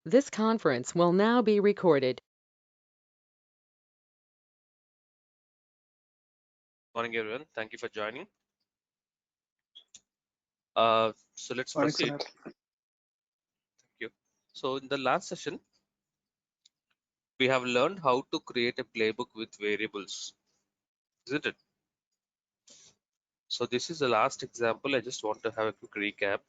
This conference will now be recorded. Morning, everyone. Thank you for joining. So let's Morning, proceed. Sunil. Thank you. So in the last session, we have learned how to create a playbook with variables, isn't it? So this is the last example. I just want to have a quick recap.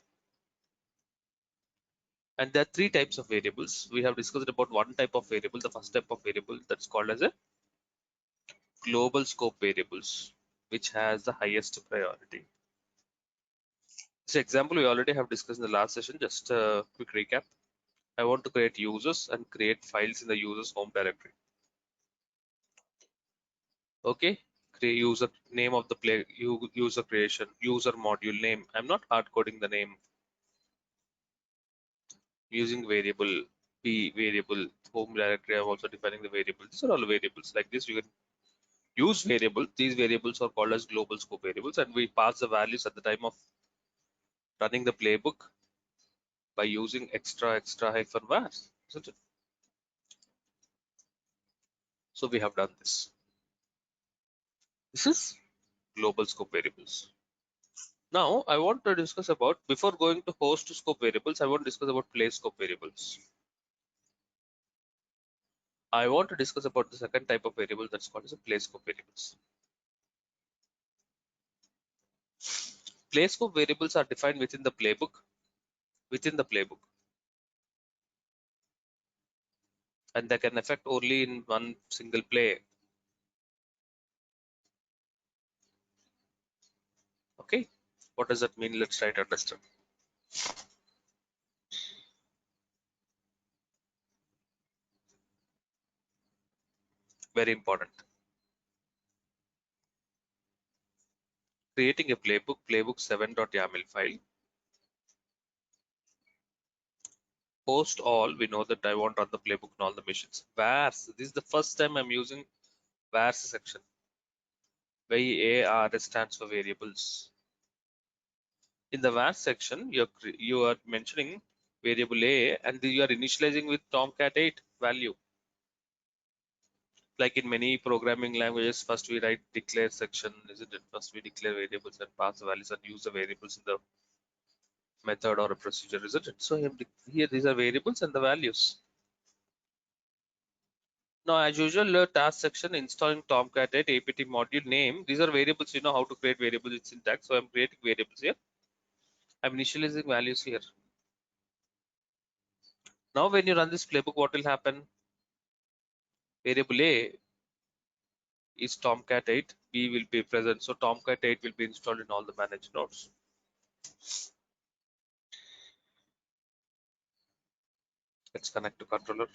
And there are three types of variables. We have discussed about one type of variable, the first type of variable that's called as a global scope variables, which has the highest priority. This example we already have discussed in the last session. Just a quick recap. I want to create users and create files in the user's home directory. Okay, create user name of the user creation, user module name. I'm not hard coding the name using variable p variable home directory. I'm also defining the variable. These are all variables. Like this, you can use variable. These variables are called as global scope variables, and we pass the values at the time of running the playbook by using extra hyphen var, isn't it? So we have done this. This is global scope variables. Now I want to discuss about, before going to host scope variables, I want to discuss about place scope variables. I want to discuss about the second type of variable that's called as a place scope variables. Place scope variables are defined within the playbook, and they can affect only in one single play. Okay, what does that mean? Let's try to understand. Very important. Creating a playbook 7.yaml file. Post all, we know that I want to run the playbook on all the machines. Vars, this is the first time I'm using vars section. VAR stands for variables. In the var section, you are mentioning variable a, and you are initializing with Tomcat 8 value. Like in many programming languages, first we write declare section, isn't it? First we declare variables and pass the values and use the variables in the method or a procedure, isn't it? So here these are variables and the values. Now, as usual, task section installing Tomcat 8 apt module name. These are variables. You know how to create variables in syntax. So I'm creating variables here. I'm initializing values here. Now, when you run this playbook, what will happen? Variable A is Tomcat 8. B will be present. So Tomcat 8 will be installed in all the managed nodes. Let's connect to controller.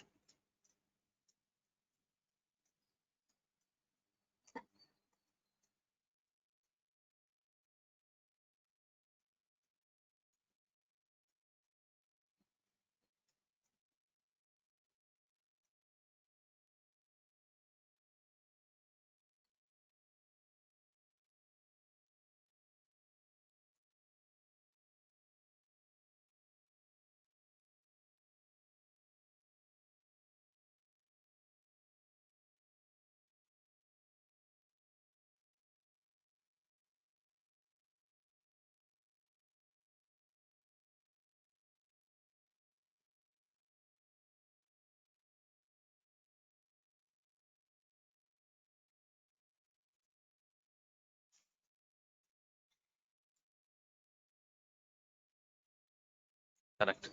Connect.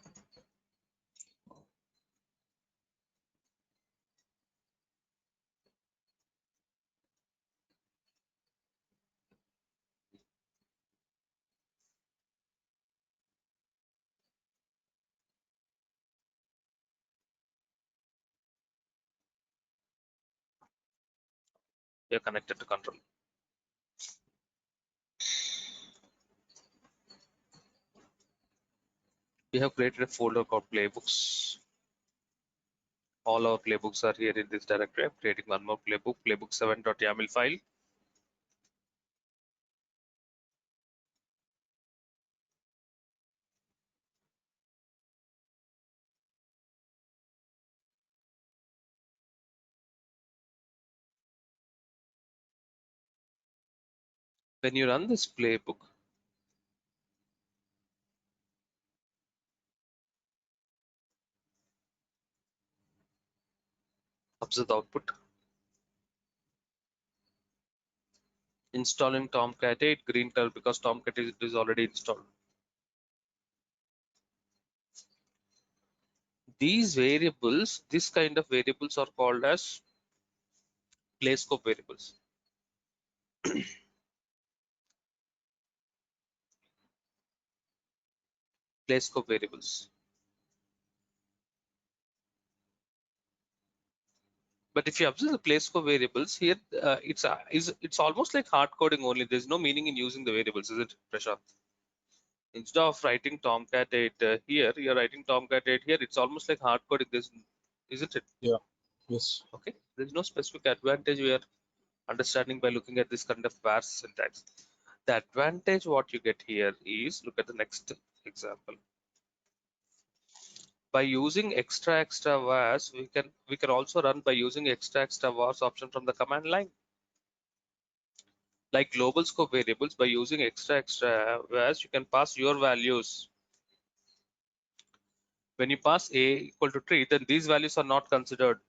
You're connected to control. We have created a folder called playbooks. All our playbooks are here in this directory. I'm creating one more playbook, playbook7.yaml file. When you run this playbook, observe the output. Installing Tomcat 8, green color because Tomcat is already installed. These variables, this kind of variables are called as play scope variables. Play scope variables. But if you observe the play scope variables here, it's almost like hard coding only. There's no meaning in using the variables, is it, Prashant? Instead of writing Tomcat 8 here, you're writing Tomcat 8 here. It's almost like hard coding. This, isn't it? Yeah. Yes. Okay. There's no specific advantage we are understanding by looking at this kind of var syntax. The advantage what you get here is, look at the next example. By using extra vars, we can also run by using extra vars option from the command line. Like global scope variables, by using extra vars, you can pass your values. When you pass a equal to tree, then these values are not considered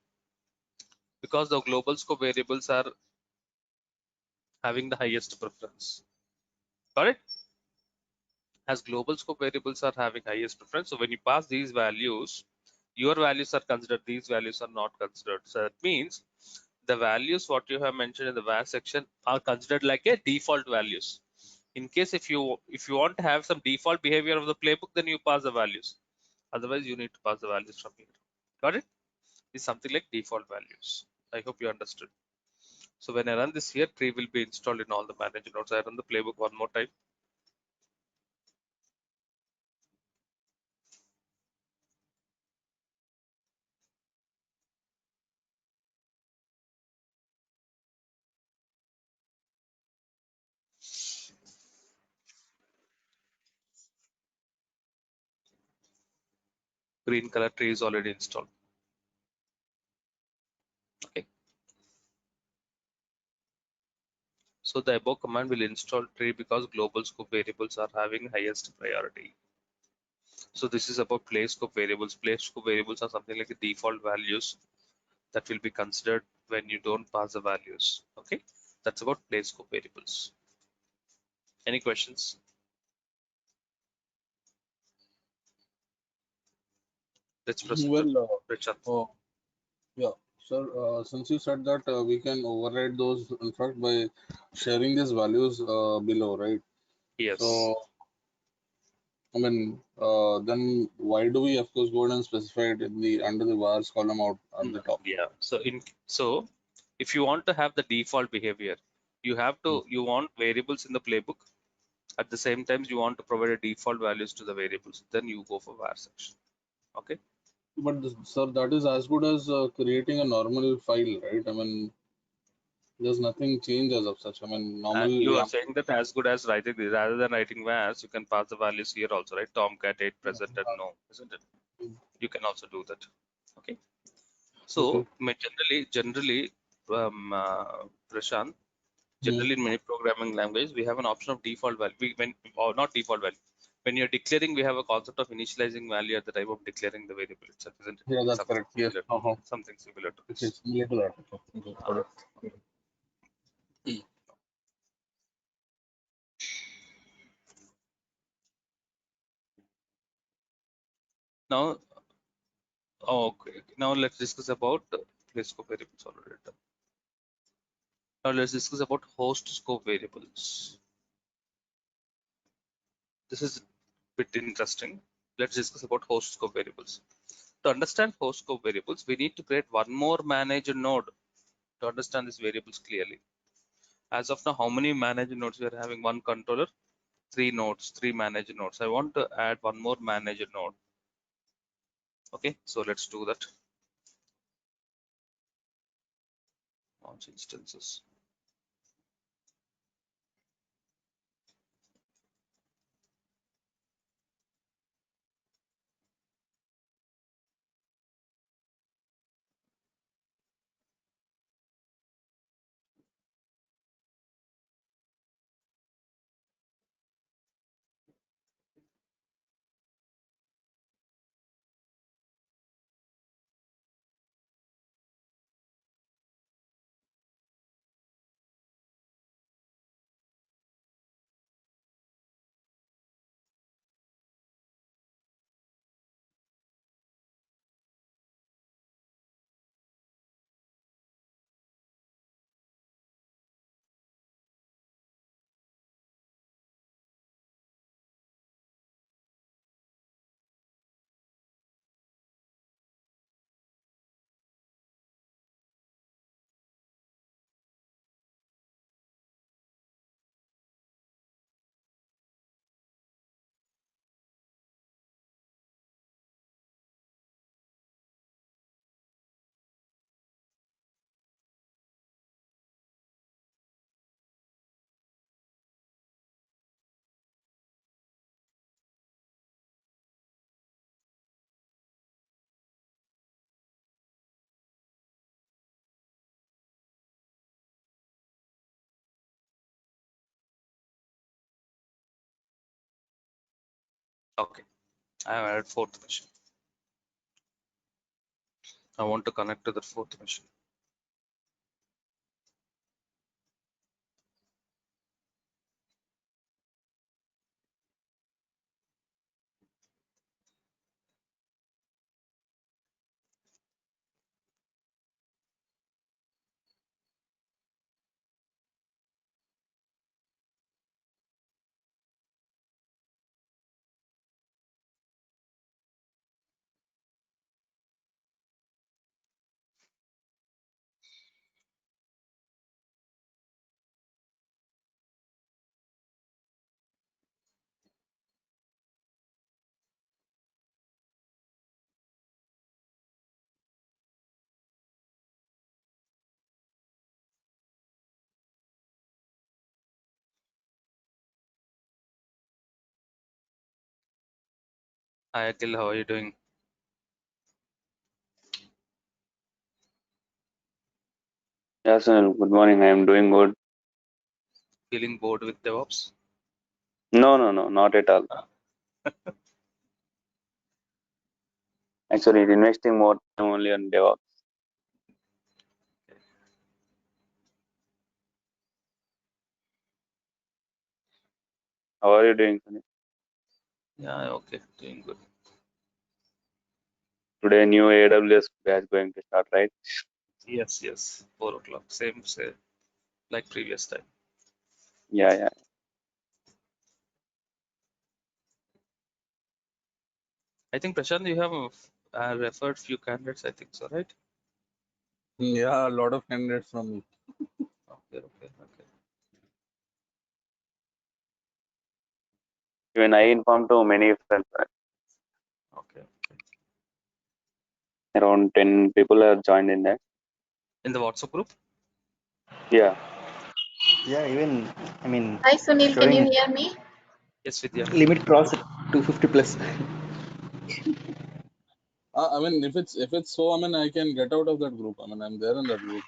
because the global scope variables are having the highest preference. Got it? As global scope variables are having highest preference, so when you pass these values, your values are considered, these values are not considered. So that means the values what you have mentioned in the var section are considered like a default values. In case if you want to have some default behavior of the playbook, then you pass the values. Otherwise, you need to pass the values from here. Got it? It's something like default values. I hope you understood. So when I run this here, tree will be installed in all the manager nodes. I run the playbook one more time. Green color tree is already installed. Okay. So the above command will install tree because global scope variables are having highest priority. So this is about play scope variables. Play scope variables are something like the default values that will be considered when you don't pass the values. Okay, that's about play scope variables. Any questions? Let's proceed to Well, Richard. yeah, sir. Since you said that we can override those, in fact, by sharing these values below, right? Yes. So, I mean, then why do we, of course, go ahead and specify it in the under the vars column out at the top? Yeah. So if you want to have the default behavior, you have Hmm. to you want variables in the playbook. At the same time, you want to provide a default values to the variables. Then you go for var section. Okay. But sir, that is as good as creating a normal file, right? I mean, there's nothing change as of such. I mean, normal You are YAML. saying that as good as writing this, rather than writing vars, you can pass the values here also, right? Tomcat 8 present and no, isn't it? You can also do that. Okay. Okay. So generally, Prashant, Hmm. generally in many programming languages, we have an option of default value. Or not default value. When you're declaring, we have a concept of initializing value at the time of declaring the variable itself, isn't it? Yeah, It's that's correct. Yes. Uh-huh. something similar to Okay, this. similar to that. Okay, got it. Now, okay. Now let's discuss about place scope variables already. Now let's discuss about host scope variables. This is a bit interesting. Let's discuss about host scope variables. To understand host scope variables, we need to create one more manager node to understand these variables clearly. As of now, how many manager nodes we are having? One controller, three nodes, three manager nodes. I want to add one more manager node. Okay, so let's do that. Launch instances. Okay, I have added fourth machine. I want to connect to the fourth machine. Hi Akhil, how are you doing? Yes, good morning. I am doing good. Feeling bored with DevOps? No, not at all. Actually, investing more time only on DevOps. How are you doing, Sunil? Yeah, okay, doing good. Today, new AWS batch going to start, right? Yes, 4 o'clock, same like previous time. Yeah. I think Prashant, you have referred few candidates, I think so, right? Yeah, a lot of candidates from me. Okay. Even I informed to many friends. Okay. Around 10 people have joined in that. In the WhatsApp group? Yeah. Yeah, even I mean Hi Sunil, can you showing hear me? Yes, Vidya. limit crossed 250 plus. I mean, if it's so, I mean, I can get out of that group. I mean, I'm there in that group.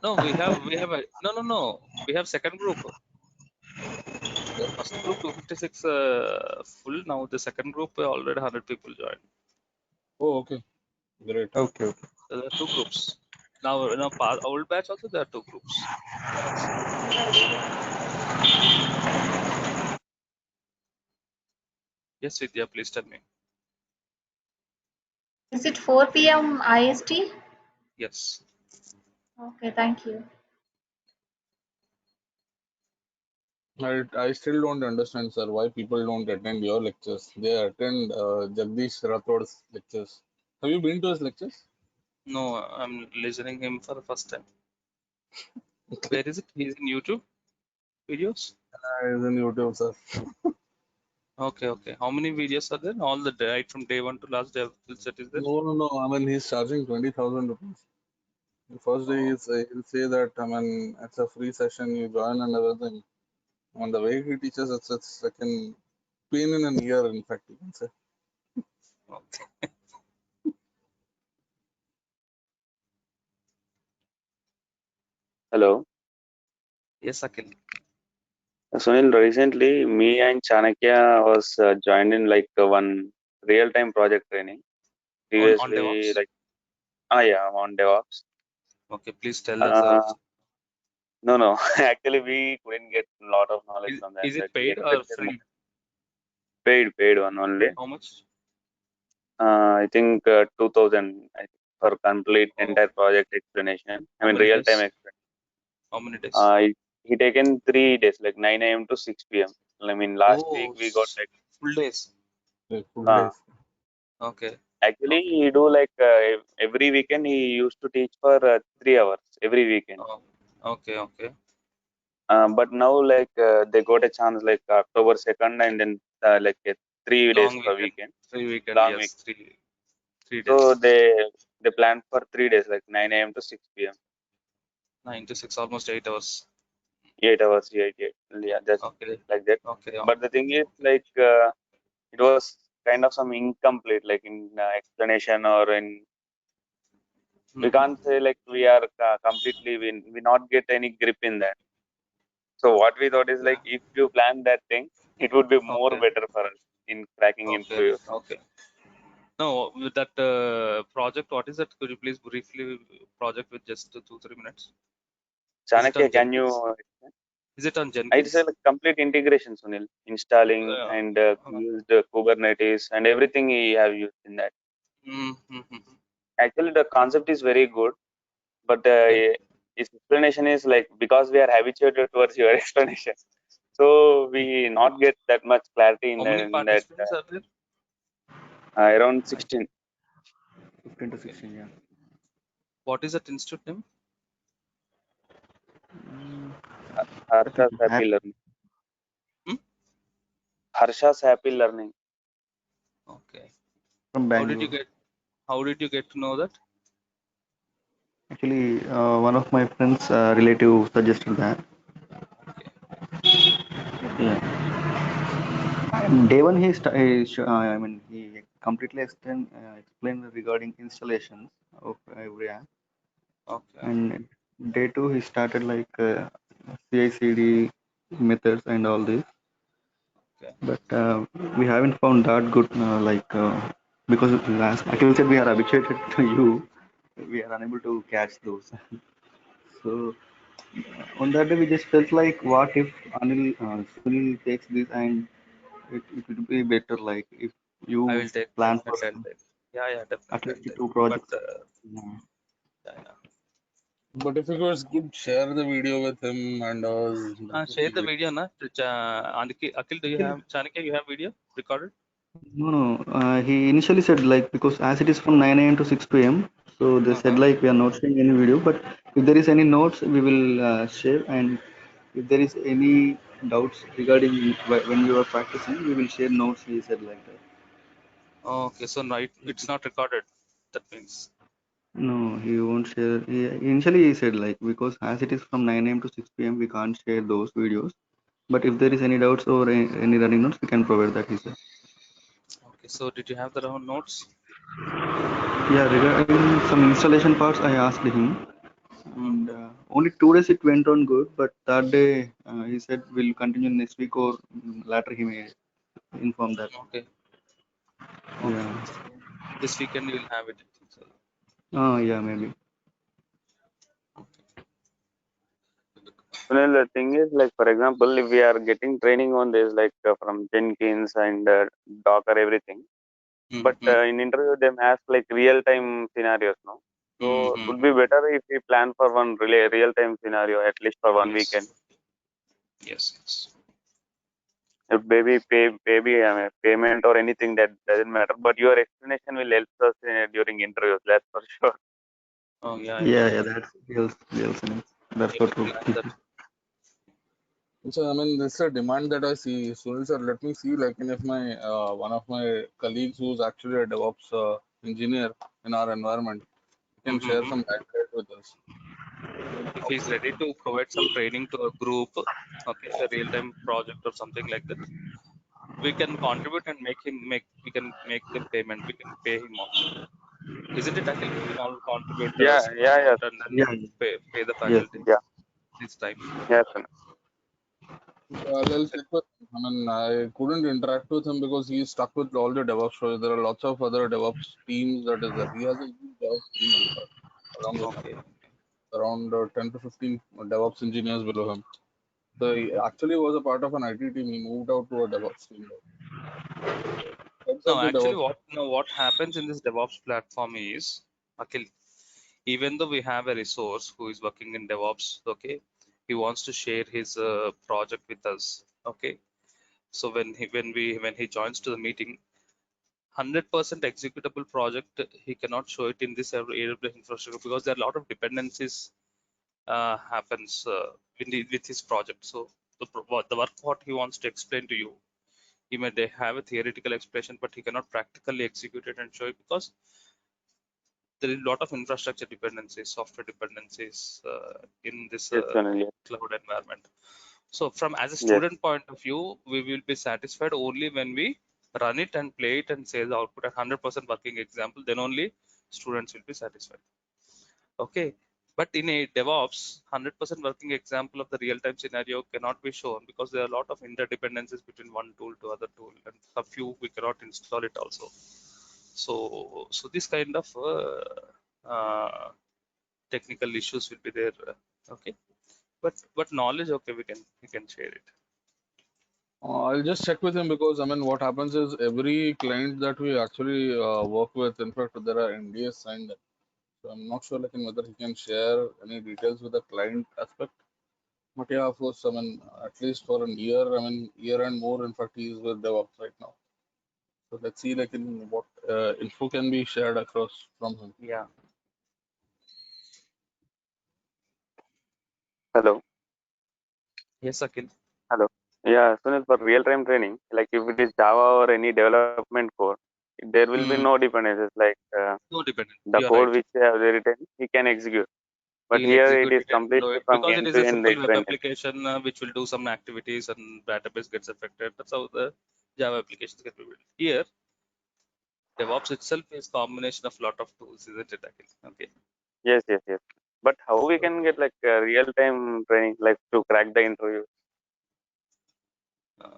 No, we have a no. We have second group. First group 256 full. Now the second group already 100 people joined. Oh, okay, great. Okay. There are two groups. Now in our old batch also there are two groups. Yes, Vidya, please tell me. Is it 4 p.m. IST? Yes. Okay, thank you. I still don't understand, sir, why people don't attend your lectures. They attend Jagdish Rathod's lectures. Have you been to his lectures? No, I'm listening him for the first time. Where is it? He's in YouTube videos? He's in YouTube, sir. Okay. How many videos are there? All the right from day one to last day set is there? No. I mean, he's charging 20,000 rupees. The first day he'll say that, I mean, it's a free session, you join and everything. And the way he teaches, it's like a pain in an ear, in fact, you can say. Okay. Hello. Yes, Akhil. Sunil, recently, me and Chanakya was joined in like one real-time project training. On Previously, DevOps? like, yeah, on DevOps. Okay, please tell us. Uh, no. Actually, we couldn't get a lot of knowledge from that. Is Like, it we paid or expected more. free? Paid one only. How much? I think 2000 for complete Oh, entire project explanation. I how mean, many real time days? explanation. How many days? He taken 3 days, like 9 a.m. to 6 p.m. I mean, last week Oh, we got like, full days. Like full uh, days. Okay. actually he do like every weekend he used to teach for 3 hours every weekend. Oh, okay. But now like they got a chance like October 2nd and then like 3 days Long per weekend. weekend, 3 weekend, long yes. week. Three So days. they planned for 3 days, like 9 a.m. to 6 p.m. 9 to 6, almost 8 hours. 8 hours, yeah, just Okay. like that. Okay. But the thing is, like, it was kind of some incomplete, like in explanation or in. We Mm-hmm. can't say like we are completely we not get any grip in that. So what we thought is Yeah. like if you plan that thing, it would be more Okay. better for us. in cracking Okay. interviews. Okay. No, with that project, what is that? Could you please briefly project with just 2-3 minutes? Is it Chanakya, on can you Jenkins? Is it on I'd say Jenkins? like complete integration, Sunil, installing Yeah. and used Kubernetes and everything he have used in that. Mm-hmm. Actually, the concept is very good, but Okay. his explanation is like because we are habituated towards your explanation, so we not get that much clarity How many in that participants are there? around I think. 16. 15 to Okay. 16, yeah. What is that institute name? Mm, I think Harsha's Happy happy Learning. Hmm? Harsha's Happy Learning. Okay. from How did you Bangalore. get? How did you get to know that? Actually, one of my friends' relative suggested that. Okay. Yeah. And day one, I mean, he completely explained regarding installations of every app. Okay. And day two, he started like CI/CD methods and all this. Okay. But we haven't found that good, because last Akhil said we are habituated to you, we are unable to catch those. So on that day, we just felt like, what if Sunil takes this, and it would be better, like if I you will take. plan for Definitely, I'll take. Yeah, yeah, at definitely, least I'll take. two But projects. Yeah. yeah, yeah. But if you guys could share the video with him and us, that would Share be the great. video, na? Akhil, do you Akhil, have Chanakya? You have video recorded? no, no. He initially said, like, because as it is from 9 a.m. to 6 p.m., so they said like we are not sharing any video, but if there is any notes, we will share, and if there is any doubts regarding when we were practicing, we will share notes. He said like that. Okay, so no, it's not recorded. That means. No, he won't share. Initially, he said like, because as it is from 9 a.m. to 6 p.m., we can't share those videos. But if there is any doubts or any running notes, we can provide that. He said. Okay, so did you have the own notes? Yeah, regarding some installation parts, I asked him, Hmm. and only 2 days it went on good. But third day, he said we'll continue next week, or later he may inform that. Okay. Okay. Yeah. So this weekend you will have it. So, Yeah, maybe. Well, the thing is, like for example, if we are getting training on this, like from Jenkins and Docker, everything, but in interview they ask like real-time scenarios, no? So it would be better if we plan for one really real-time scenario at least for one Yes. weekend. Yes. Yes. If maybe payment or anything, that doesn't matter. But your explanation will help us during interviews. That's for sure. Oh yeah, Yeah, yeah, definitely. that's real sense. That's We so have to true. plan that. So, I mean, this is a demand that I see. Sunil sir, let me see, like, and if my one of my colleagues who's actually a DevOps engineer in our environment can share some background with us. If he's ready to provide some training to a group, okay, a real-time project or something like that, we can contribute and we can make them payment. We can pay him also. Isn't it, Akhil? We can all contribute a Yeah, small yeah, yeah, amount and then Yeah, pay the yes. faculty yeah, this time. yes, Sunil. So I'll check with him. I mean, I couldn't interact with him because he's stuck with all the DevOps projects. There are lots of other DevOps teams that is there. He has a huge DevOps team in fact, along with him, Okay. around 10 to 15 DevOps engineers below him. So he actually was a part of an IT team. He moved out to a DevOps team. Heads No, up the actually, DevOps. what happens in this DevOps platform is, Akhil, even though we have a resource who is working in DevOps, okay, he wants to share his project with us, okay. So when he joins to the meeting, 100% executable project, he cannot show it in this AWS infrastructure because there are a lot of dependencies happens with his project. So the work what he wants to explain to you, they have a theoretical explanation, but he cannot practically execute it and show it because there is a lot of infrastructure dependencies, software dependencies in this Yes, Sunil. Yes, cloud environment. So from as a yes, student point of view, we will be satisfied only when we run it and play it and say the output at 100% working example, then only students will be satisfied. Okay. But in a DevOps, 100% working example of the real-time scenario cannot be shown because there are a lot of interdependencies between one tool to other tool, and a few we cannot install it also. So this kind of technical issues will be there. Okay, but knowledge, okay, we can share it. I'll just check with him because I mean, what happens is every client that we actually work with, in fact, there are NDAs signed. So I'm not sure like whether he can share any details with the client aspect. But yeah, of course, I mean, at least for an year, I mean, year and more. In fact, he is with DevOps right now. So let's see like in what info can be shared across from him. Yeah. Hello. Yes, Akhil. Hello. Yeah, Sunil, for real-time training, like if it is Java or any development code, there will be no dependencies. Like No dependent. the You're code right. which they have written, he can execute. But He'll here it execute is it and do completely it from because it end is to a end simple web explained. application which will do some activities and database gets affected. That's how the Java applications get built. Here, DevOps itself is combination of lot of tools, isn't it, Akhil? Okay. Yes, yes, yes. But how we So, can get like real-time training, like to crack the interview? uh,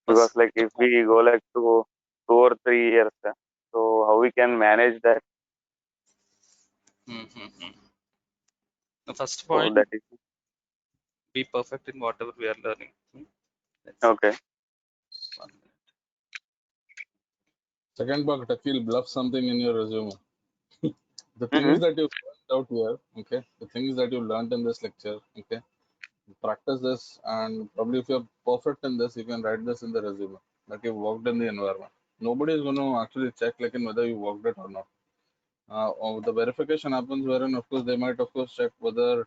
Because first, like the if we go like to 2 or 3 years, so how we can manage that? the first So point, that is be perfect in whatever we are learning. Let's see. okay. 1 minute. Second part, Takil, bluff something in your resume. The Mm-hmm. things that you learned out here, okay, the things that you learned in this lecture, okay, practice this, and probably if you're perfect in this, you can write this in the resume that you worked in the environment. Nobody is going to actually check like in whether you worked it or not. Or the verification happens wherein, of course, they might, of course, check whether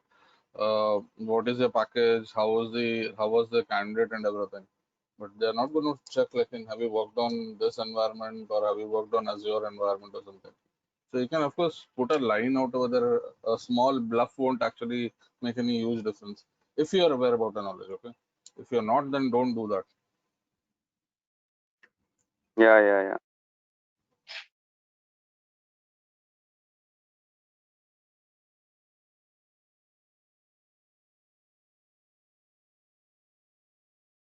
what is your package, how was the candidate and everything. But they're not going to check like in have you worked on this environment or have you worked on Azure environment or something. So you can, of course, put a line out over there. A small bluff won't actually make any huge difference if you are aware about the knowledge. Okay, if you're not, then don't do that. Yeah, yeah, yeah.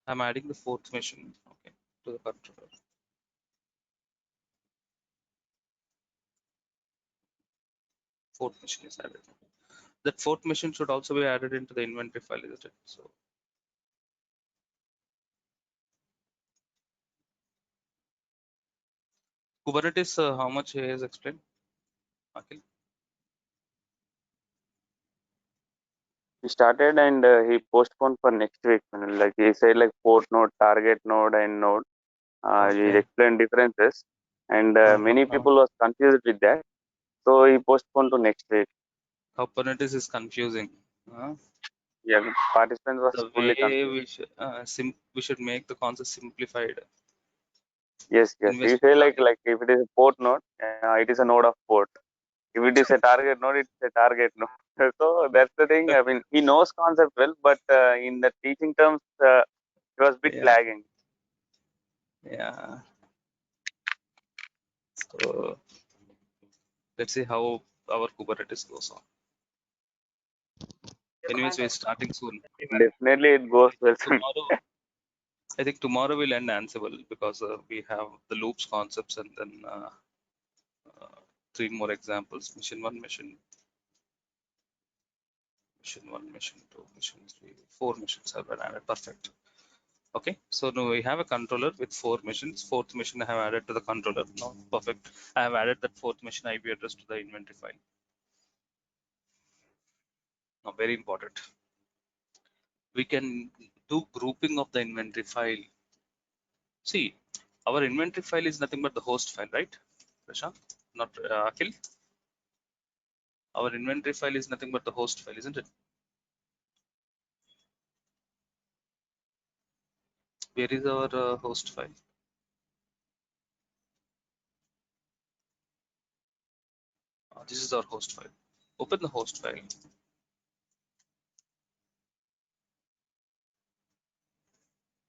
I'm adding the fourth machine, okay, to the controller. Fourth machine is added. That fourth machine should also be added into the inventory file, isn't it? So Kubernetes, how much he has explained, Akhil? He started and he postponed for next week. Like he said, like port node, target node, and node. He Okay. explained differences, and many Uh-huh. people was confused with that. So he postponed to next week. Kubernetes is confusing. Yeah, participants was The fully way confused. we should make the concept simplified. Yes, yes. He Invest say target. like if it is a port node, it is a node of port. If it is a target node, it's a target node. So that's the thing. I mean, he knows concept well, but in the teaching terms, he was a bit Yeah. lagging. Yeah. So let's see how our Kubernetes goes on. Anyways, we're starting soon. Definitely, it goes well. I think tomorrow we'll end Ansible because we have the loops concepts and then 3 more examples. Mission 1, mission 1, mission 2, mission 3, 4 missions have been added. Perfect. Okay, so now we have a controller with 4 missions. Fourth mission I have added to the controller. No, perfect. I have added that fourth mission IP address to the inventory file. Now, very important. We can do grouping of the inventory file. See, our inventory file is nothing but the host file, right, Prashant? Not Akhil? Our inventory file is nothing but the host file, isn't it? Where is our host file? This is our host file. Open the host file.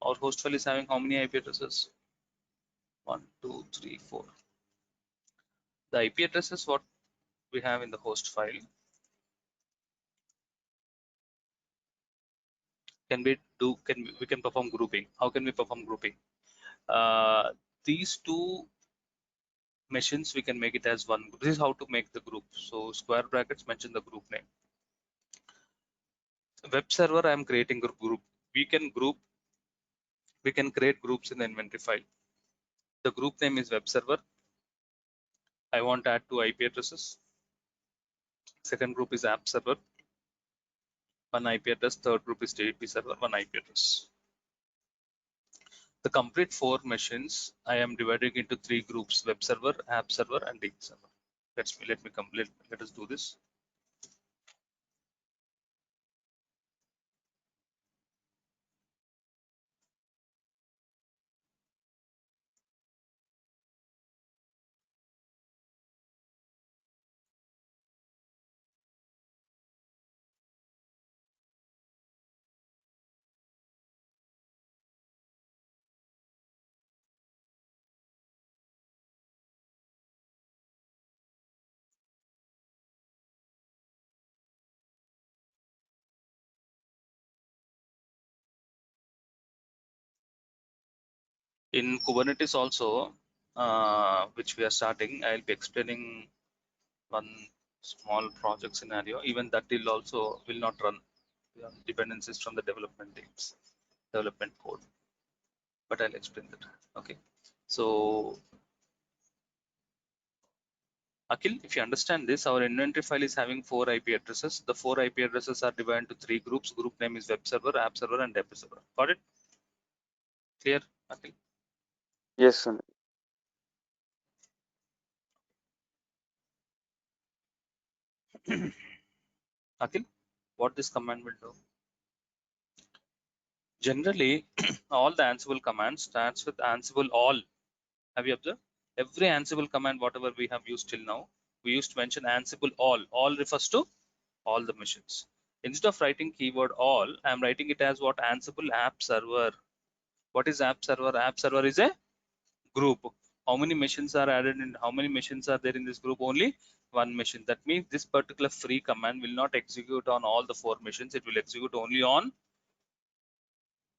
Our host file is having how many IP addresses? 1, 2, 3, 4. The IP addresses what we have in the host file. We can perform grouping. How can we perform grouping? These two machines, we can make it as one. This is how to make the group. So square brackets mention the group name. Web server, I am creating a group. We can create groups in the inventory file. The group name is web server. I want to add 2 IP addresses. Second group is app server, 1 IP address. Third group is DB server, 1 IP address. The complete 4 machines I am dividing into 3 groups: web server, app server, and DB server. Let us do this. In Kubernetes also, which we are starting, I'll be explaining one small project scenario. Even that will not run dependencies from the development teams, development code. But I'll explain that. Okay. So Akhil, if you understand this, our inventory file is having 4 IP addresses. The 4 IP addresses are divided into 3 groups. Group name is web server, app server, and DB server. Got it? Clear, Akhil? Yes, sir. Akhil, what this command will do? Generally, all the Ansible commands starts with Ansible all. Have you observed? Every Ansible command, whatever we have used till now, we used to mention Ansible all. All refers to all the machines. Instead of writing keyword all, I am writing it as what? Ansible app server. What is app server? App server is a group. How many machines are added and how many machines are there in this group? Only 1 machine. That means this particular free command will not execute on all the 4 machines. It will execute only on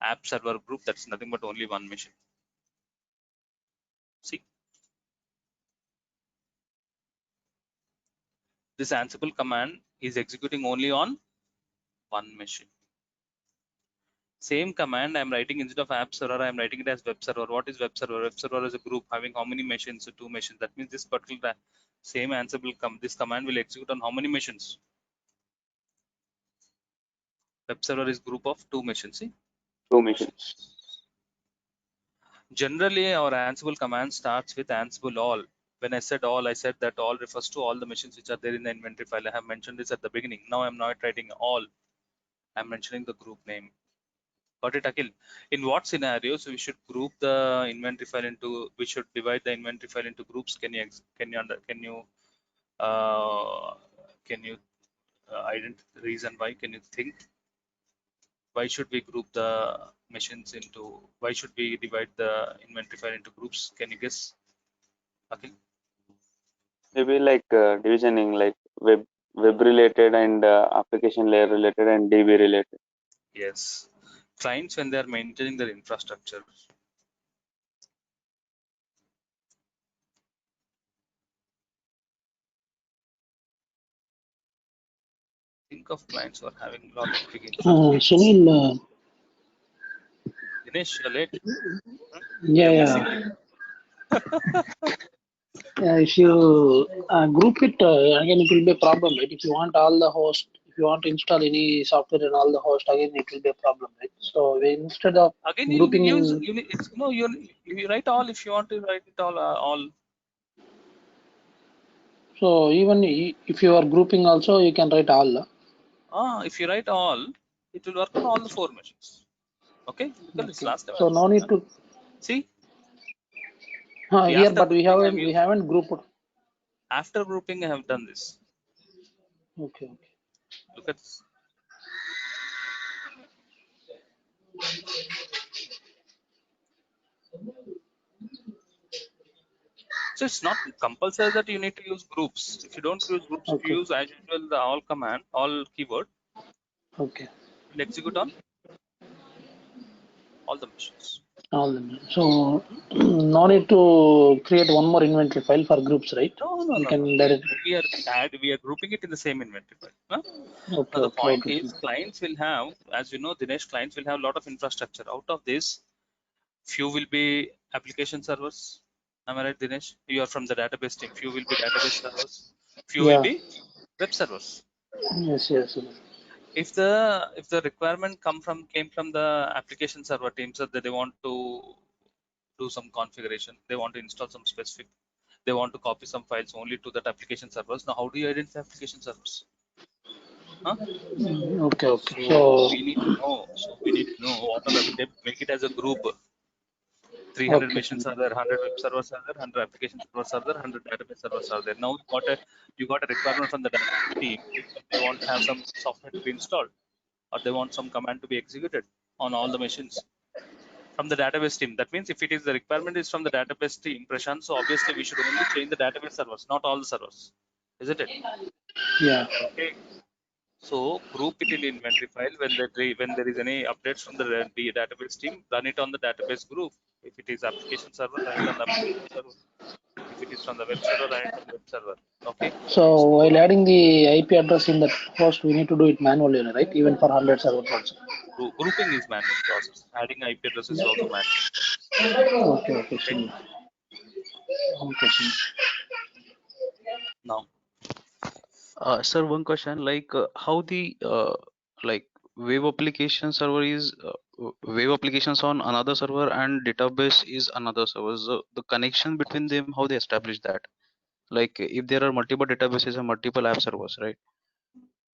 app server group. That's nothing but only 1 machine. See, this Ansible command is executing only on 1 machine. Same command I'm writing instead of app server, I'm writing it as web server. What is web server? Web server is a group having how many machines? So 2 machines. That means this particular same Ansible this command will execute on how many machines? Web server is group of 2 machines. See? 2 machines. Generally, our Ansible command starts with Ansible all. When I said all, I said that all refers to all the machines which are there in the inventory file. I have mentioned this at the beginning. Now I'm not writing all. I'm mentioning the group name. Got it, Akhil? In what scenarios we should group the inventory file into? We should divide the inventory file into groups. Can you identify the reason why? Can you think? Why should we group the machines into? Why should we divide the inventory file into groups? Can you guess, Akhil? Maybe like divisioning, like web related and application layer related and DB related. Yes. Clients, when they are maintaining their infrastructure, think of clients who are having a lot of big infrastructure. Sunil, Dinesh, you're late. yeah, You're yeah. missing. If you group it, again, it will be a problem, right? If you want all the host, if you want to install any software in all the host, again, it will be a problem, right? So instead of Again, grouping you write all if you want to write it all. so even if you are grouping also, you can write all. If you write all, it will work on all the 4 machines. Okay, because this last time. So no need to See. here, but we haven't grouped. After grouping, I have done this. Okay. Look at this. So it's not compulsory that you need to use groups. If you don't use groups, if you Okay. use as usual the all command, all keyword, Okay. will execute on all the machines. All them. So no need to create one more inventory file for groups, right? No. We can directly. We are grouping it in the same inventory file. Huh? Okay. Now the Okay. point Okay. is, clients will have, as you know, Dinesh, clients will have a lot of infrastructure. Out of this, few will be application servers. Am I right, Dinesh? You are from the database team. Few will be database servers. Few will Yeah. be web servers. Yes. Yes. If the requirement came from the application server team, so that they want to do some configuration, they want to install some specific, they want to copy some files only to that application servers. Now, how do you identify application servers? Huh? Okay. Okay. So So we need to know. So we need to know what are they make it as a group. 300 okay. machines are there, 100 web servers are there, 100 application servers are there, 100 database servers are there. Now you got a requirement from the database team. They want to have some software to be installed, or they want some command to be executed on all the machines from the database team. That means if it is the requirement is from the database team, Prashant, so obviously we should only change the database servers, not all the servers, isn't it? Yeah. Okay. So group it in inventory file. When there is any updates from the database team, run it on the database group. If it is application server, run it on the application server. If it is from the web server, run it on the web server. Okay. So So while adding the IP address in the host, we need to do it manually, right? Even for 100 servers also. grouping is manual process. Adding IP address is also manual. Okay. Okay. Okay. Okay. Now, Sir, one question, like how the like web application server is web applications on another server and database is another server. So the connection between them, how they establish that? Like if there are multiple databases and multiple app servers, right?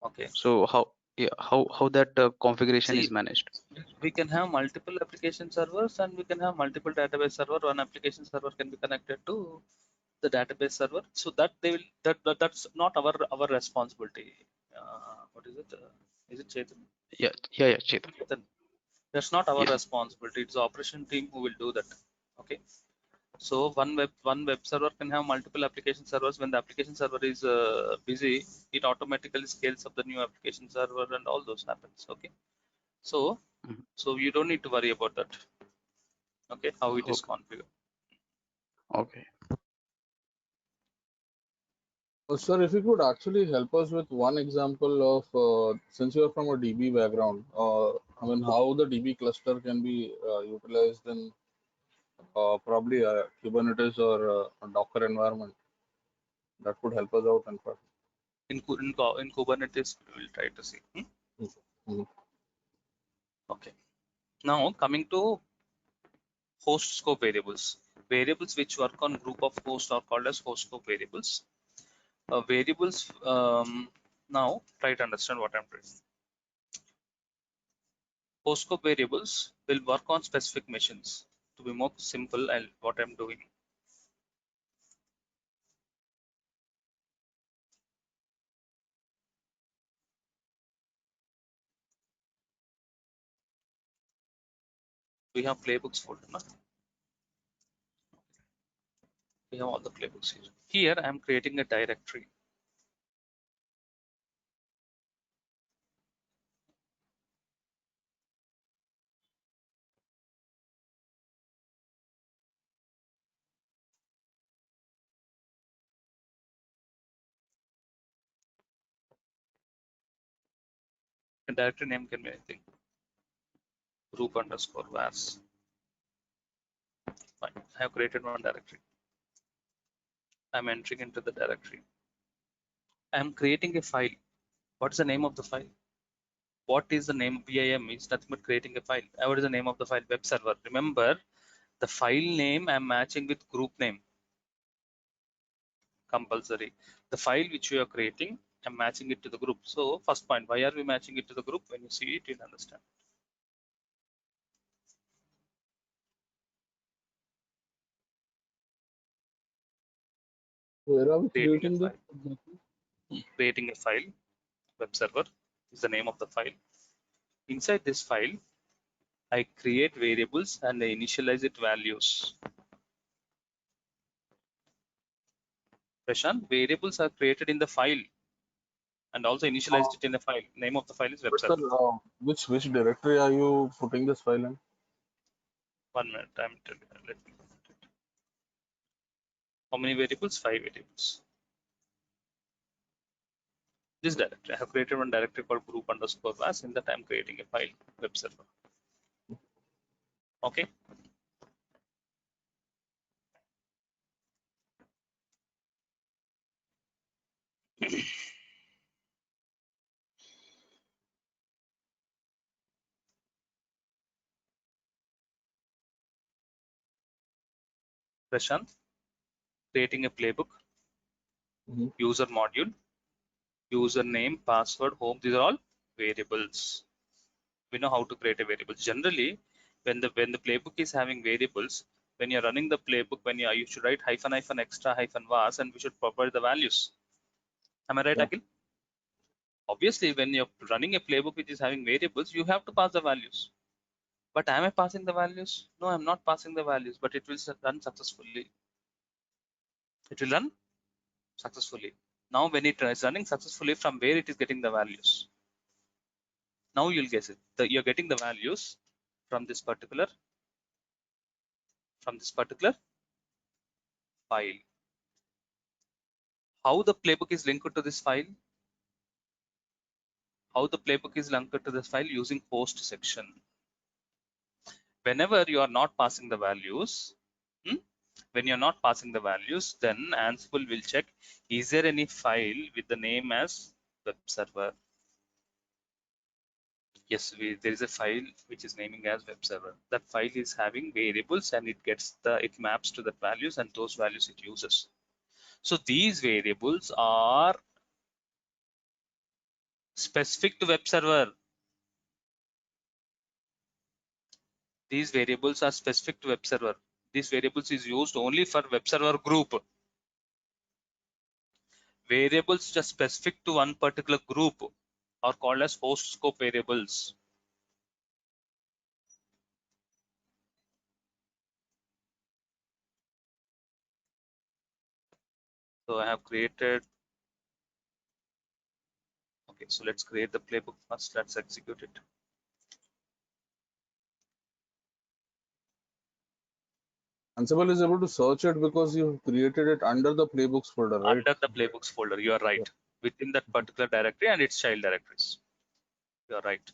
okay. So how that configuration is See, managed? we can have multiple application servers and we can have multiple database server. One application server can be connected to the database server, so that they will that's not our responsibility. What is it? Is it Chetan? Yeah, Chetan. Chetan. That's not our Yes. responsibility. It's the operation team who will do that. Okay. So one web server can have multiple application servers. When the application server is busy, it automatically scales up the new application server and all those happens. Okay. So Mhm. so you don't need to worry about that. Okay, how it is Okay. configured. Okay. Sir, if you could actually help us with one example of, since you are from a DB background, how the DB cluster can be utilized in probably a Kubernetes or a Docker environment. That could help us out, in fact. In Kubernetes, we will try to see. Mm-hmm. Okay. Now coming to host scope variables. Variables which work on group of hosts are called as host scope variables. Variables. Now try to understand what I'm doing. Host scope variables will work on specific machines. To be more simple, and what I'm doing. We have playbooks folder. No? We have all the playbooks here. Here I'm creating a directory. A directory name can be anything. Group underscore was. Fine. I have created one directory. I'm entering into the directory. I'm creating a file. What is the name of the file? What is the name? VIM is nothing but creating a file. What is the name of the file? Web server. Remember, the file name I'm matching with group name. Compulsory. The file which we are creating, I'm matching it to the group. So first point, why are we matching it to the group? When you see it, you'll understand. Where are we Creating a creating this? file. Creating a file. Web server is the name of the file. Inside this file, I create variables and I initialize it values. Prashant, variables are created in the file and also initialized it in a file. Name of the file is web But sir, server. which directory are you putting this file in? 1 minute, let me put it. How many variables? 5 variables. This directory, I have created one directory called group_was. In that I'm creating a file, web server. Okay. Prashant, creating a playbook, user module, username, password, home. These are all variables. We know how to create a variable. Generally, when the playbook is having variables, when you're running the playbook, when you should write -- extra -was, and we should provide the values. Am I right, Akhil? Obviously, when you're running a playbook which is having variables, you have to pass the values. But am I passing the values? No, I'm not passing the values, but it will run successfully. It will run successfully. Now, when it is running successfully, from where it is getting the values? Now you'll guess it. You're getting the values from this particular file. How the playbook is linked to this file? How the playbook is linked to this file? Using host section. Whenever you are not passing the values, when you're not passing the values, then Ansible will check, is there any file with the name as web server? Yes, there is a file which is naming as web server. That file is having variables and it maps to the values, and those values it uses. So these variables are specific to web server. These variables are specific to web server. These variables is used only for web server group. Variables just specific to one particular group are called as host scope variables. So I have created. Okay, so let's create the playbook first. Let's execute it. Ansible is able to search it because you created it under the playbooks folder, right? Under the playbooks folder, you are right. Within that particular directory and its child directories. You are right.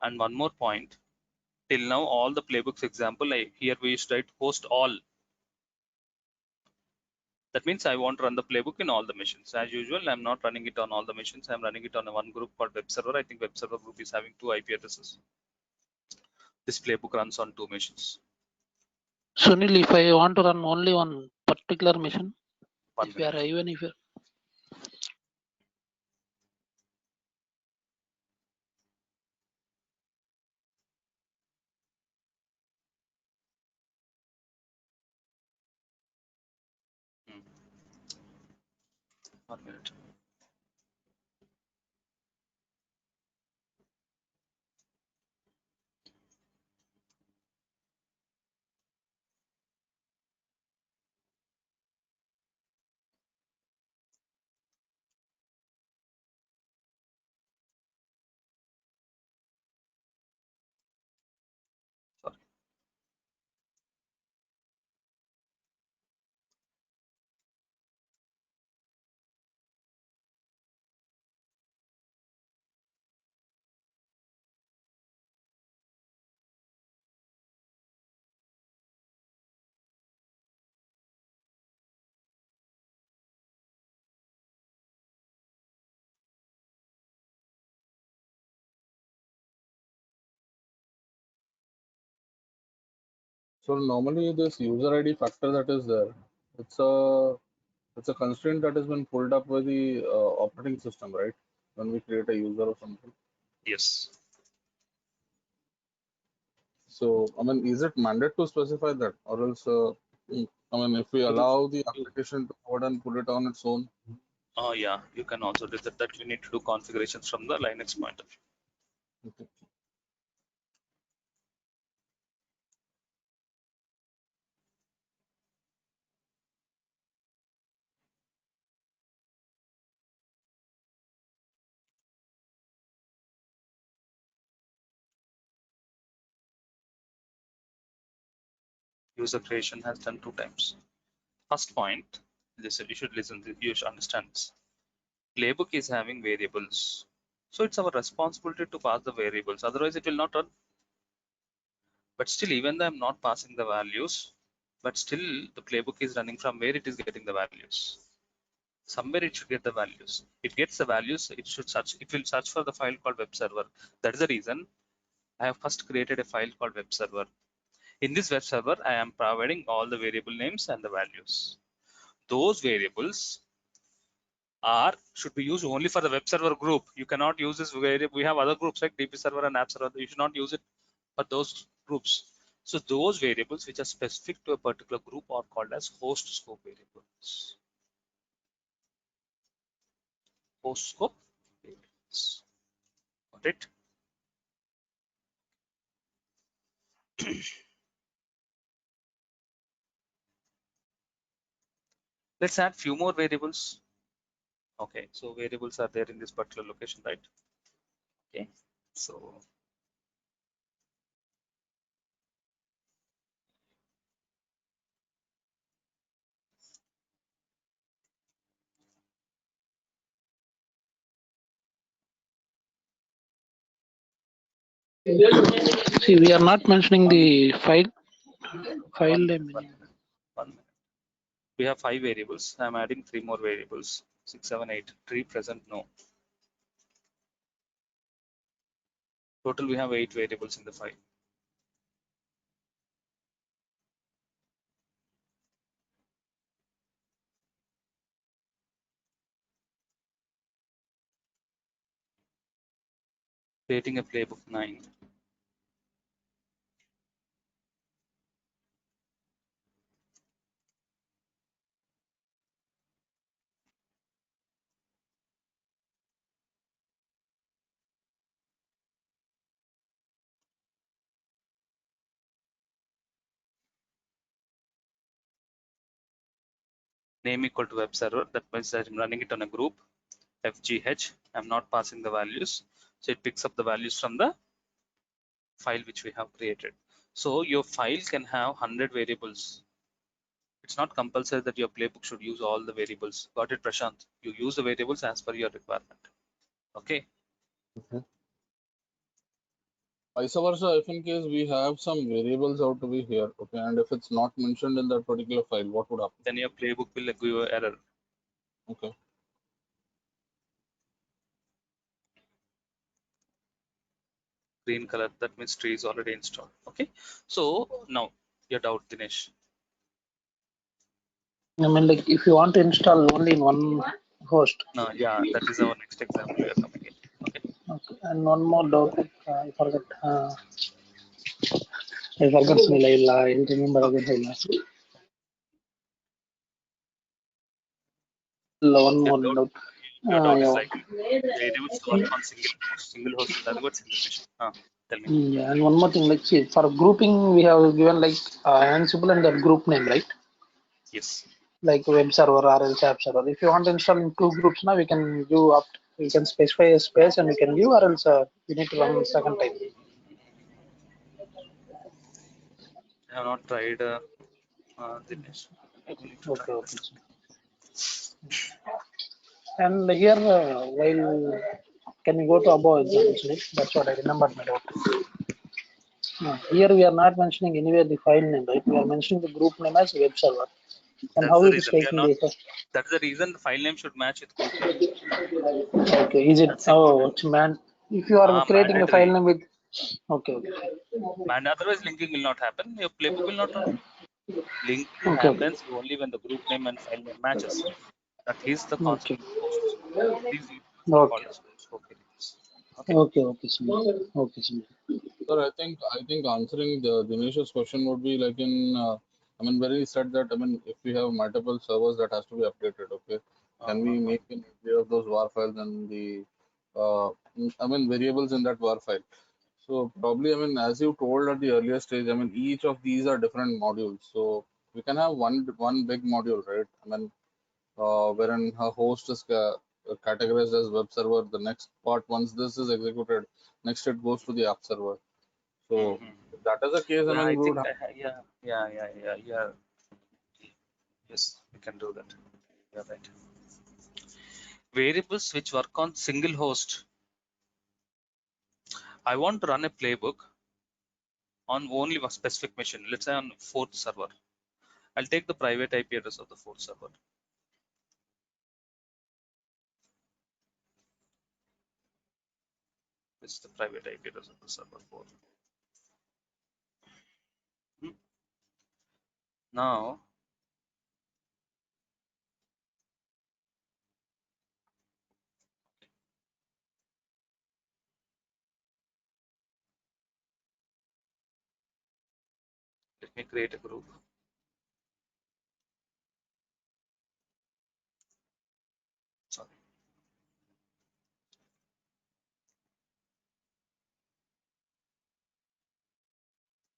And one more point. Till now, all the playbooks example, here we used to write host all. That means I want to run the playbook in all the machines. As usual, I'm not running it on all the machines. I'm running it on one group called web server. I think web server group is having 2 IP addresses. This playbook runs on 2 machines. Sunil, if I want to run only one particular machine, even if Hmm. 1 minute. Sorry. So normally this user ID factor that is there, it's a constraint that has been pulled up by the operating system, right? When we create a user or something. Yes. So I mean, is it mandate to specify that, or else I mean, if we allow the application to go ahead and pull it on its own, Oh yeah, you can also do that. That you need to do configurations from the Linux point of view. Okay. User creation has done 2 times. First point, listen, you should listen, you should understand this. Playbook is having variables. So it's our responsibility to pass the variables, otherwise it will not run. But still, even though I'm not passing the values, but still the playbook is running from where it is getting the values. Somewhere it should get the values. It gets the values, it should search, it will search for the file called web server. That is the reason I have first created a file called web server. In this web server, I am providing all the variable names and the values. Those variables should be used only for the web server group. You cannot use this variable. We have other groups like DB server and app server. You should not use it for those groups. So those variables which are specific to a particular group are called as host scope variables. Host scope variables. Got it? Let's add few more variables. Okay, so variables are there in this particular location, right? Okay, so See, we are not mentioning the file name. 1 minute. We have 5 variables. I'm adding 3 more variables. 6, 7, 8. Tree present no. Total we have 8 variables in the file. Creating a playbook 9. Name equal to web server. That means that I'm running it on a group. FGH. I'm not passing the values. So it picks up the values from the file which we have created. So your file can have 100 variables. It's not compulsory that your playbook should use all the variables. Got it, Prashant? You use the variables as per your requirement. Okay. Vice versa, if in case we have some variables out to be here, okay, and if it's not mentioned in that particular file, what would happen? Then your playbook will give you error. Okay. Green color, that means tree is already installed. Okay. So now your doubt, Dinesh. I mean, like if you want to install only in one host. No, yeah, that is our next example we are coming in. Okay. Okay. And one more doubt. I forgot. I forgot Smila. I'll remember again. One more doubt. Your doubt is like variables to work on single host. That is single machine. Tell me. Yeah, and one more thing, like see, for grouping we have given like Ansible and the group name, right? Yes. Like web server or else app server. If you want to install in 2 groups now, we can do up. We can specify a space and we can give, or else we need to run the second time. I have not tried Dinesh. We need to try Okay. And here, while can you go to above examples, right? That's what I remembered my doubt. Here we are not mentioning anywhere the file name, right? We are mentioning the group name as web server. And that's how the it is reason. taking the That's the reason the file name should match with group name. Okay, is it? Oh, it's man. If you are creating a file name with. Okay. And otherwise, linking will not happen. Your playbook will not run. Linking happens only when the group name and file name matches. That is the concept of host scope. These are called as host scope variables. Okay, Sir, I think answering the Dinesh's question would be like in I mean, where he said that, I mean, if we have multiple servers that has to be updated, okay. Can we make an entry of those var files and the variables in that var file? So probably, as you told at the earlier stage, each of these are different modules. So we can have one big module, right? Wherein a host is categorized as web server. The next part, once this is executed, next it goes to the app server. So if that is the case, Yeah, I we would think have. yeah. Yes, we can do that. Yeah, right. Variables which work on single host. I want to run a playbook on only a specific machine. Let's say on fourth server. I'll take the private IP address of the fourth server. This is the private IP address of the server 4. Now, let me create a group. Sorry.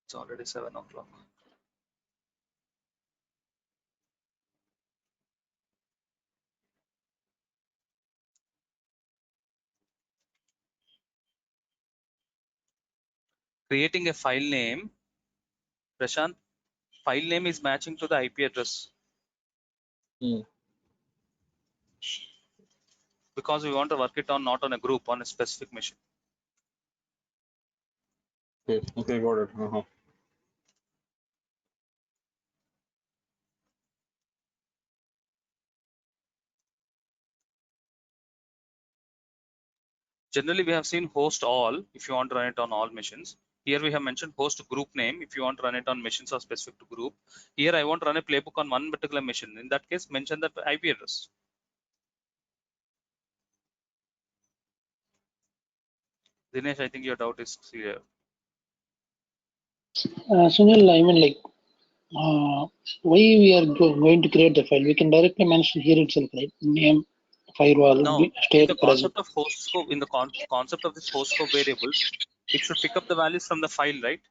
It's already 7 o'clock. Creating a file name. Prashant, file name is matching to the IP address. Because we want to work it on not on a group, on a specific machine. Okay, got it. Generally, we have seen host all if you want to run it on all machines. Here we have mentioned host group name if you want to run it on machines or specific to group. Here I want to run a playbook on one particular machine. In that case, mention that IP address. Dinesh, I think your doubt is clear. Sunil, why we are going to create the file? We can directly mention here itself, right? Name, firewall, No, stay in the present. concept of host scope, in the concept of this host scope variables, it should pick up the values from the file, right?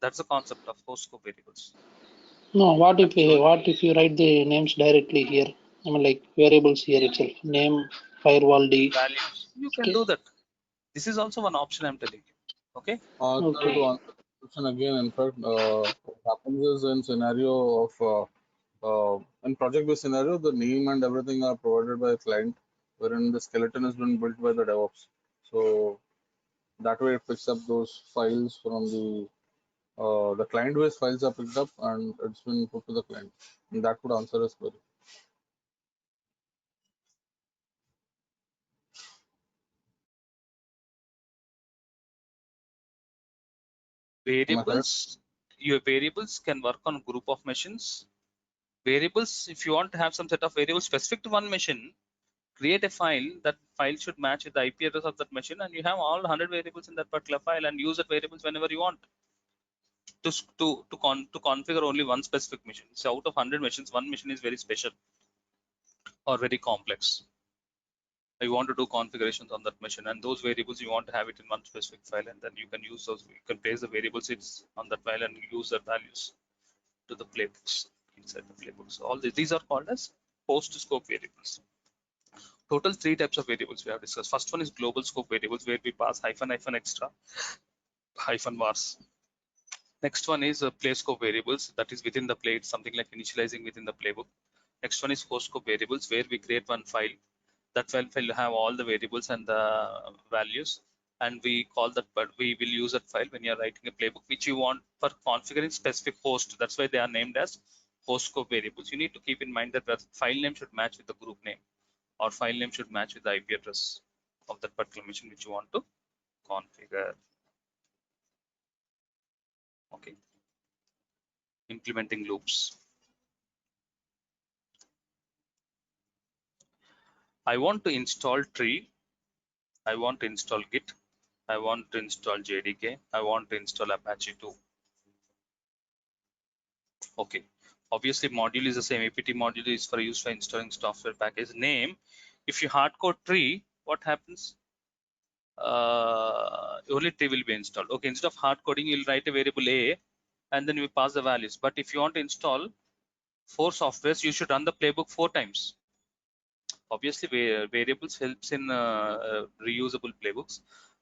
That's the concept of host scope variables. No, what if you write the names directly here? Variables here itself. Name, firewall D. Values. You can do that. This is also one option I'm telling you. Okay. Okay. To answer the question again, in fact, what happens is in scenario of in project-based scenario, the name and everything are provided by a client, wherein the skeleton has been built by the DevOps. So that way it picks up those files from the client-based files are picked up and it's been put to the client. And that would answer his query. Variables. Your variables can work on group of machines. Variables, if you want to have some set of variables specific to one machine, create a file. That file should match with the IP address of that machine, and you have all 100 variables in that particular file, and use that variables whenever you want. To configure only one specific machine. So out of 100 machines, one machine is very special or very complex. You want to do configurations on that machine, and those variables you want to have it in one specific file, and then you can use those. You can paste the variables it's on that file and use the values to the playbooks inside the playbooks. All these are called as host scope variables. Total 3 types of variables we have discussed. First one is global scope variables, where we pass hyphen extra hyphen vars. Next one is play scope variables, that is within the play. It's something like initializing within the playbook. Next one is host scope variables, where we create one file. That file will have all the variables and the values, and we call that, but we will use that file when you're writing a playbook which you want for configuring specific host. That's why they are named as host scope variables. You need to keep in mind that the file name should match with the group name, or file name should match with the IP address of that particular machine which you want to configure. Okay. Implementing loops. I want to install tree. I want to install Git. I want to install JDK. I want to install Apache 2. Okay. Obviously, module is the same. apt module is for use for installing software package name. If you hard code tree, what happens? Only tree will be installed. Okay, instead of hard coding, you'll write a variable a, and then you pass the values. But if you want to install 4 softwares, you should run the playbook 4 times. Obviously, variables helps in reusable playbooks,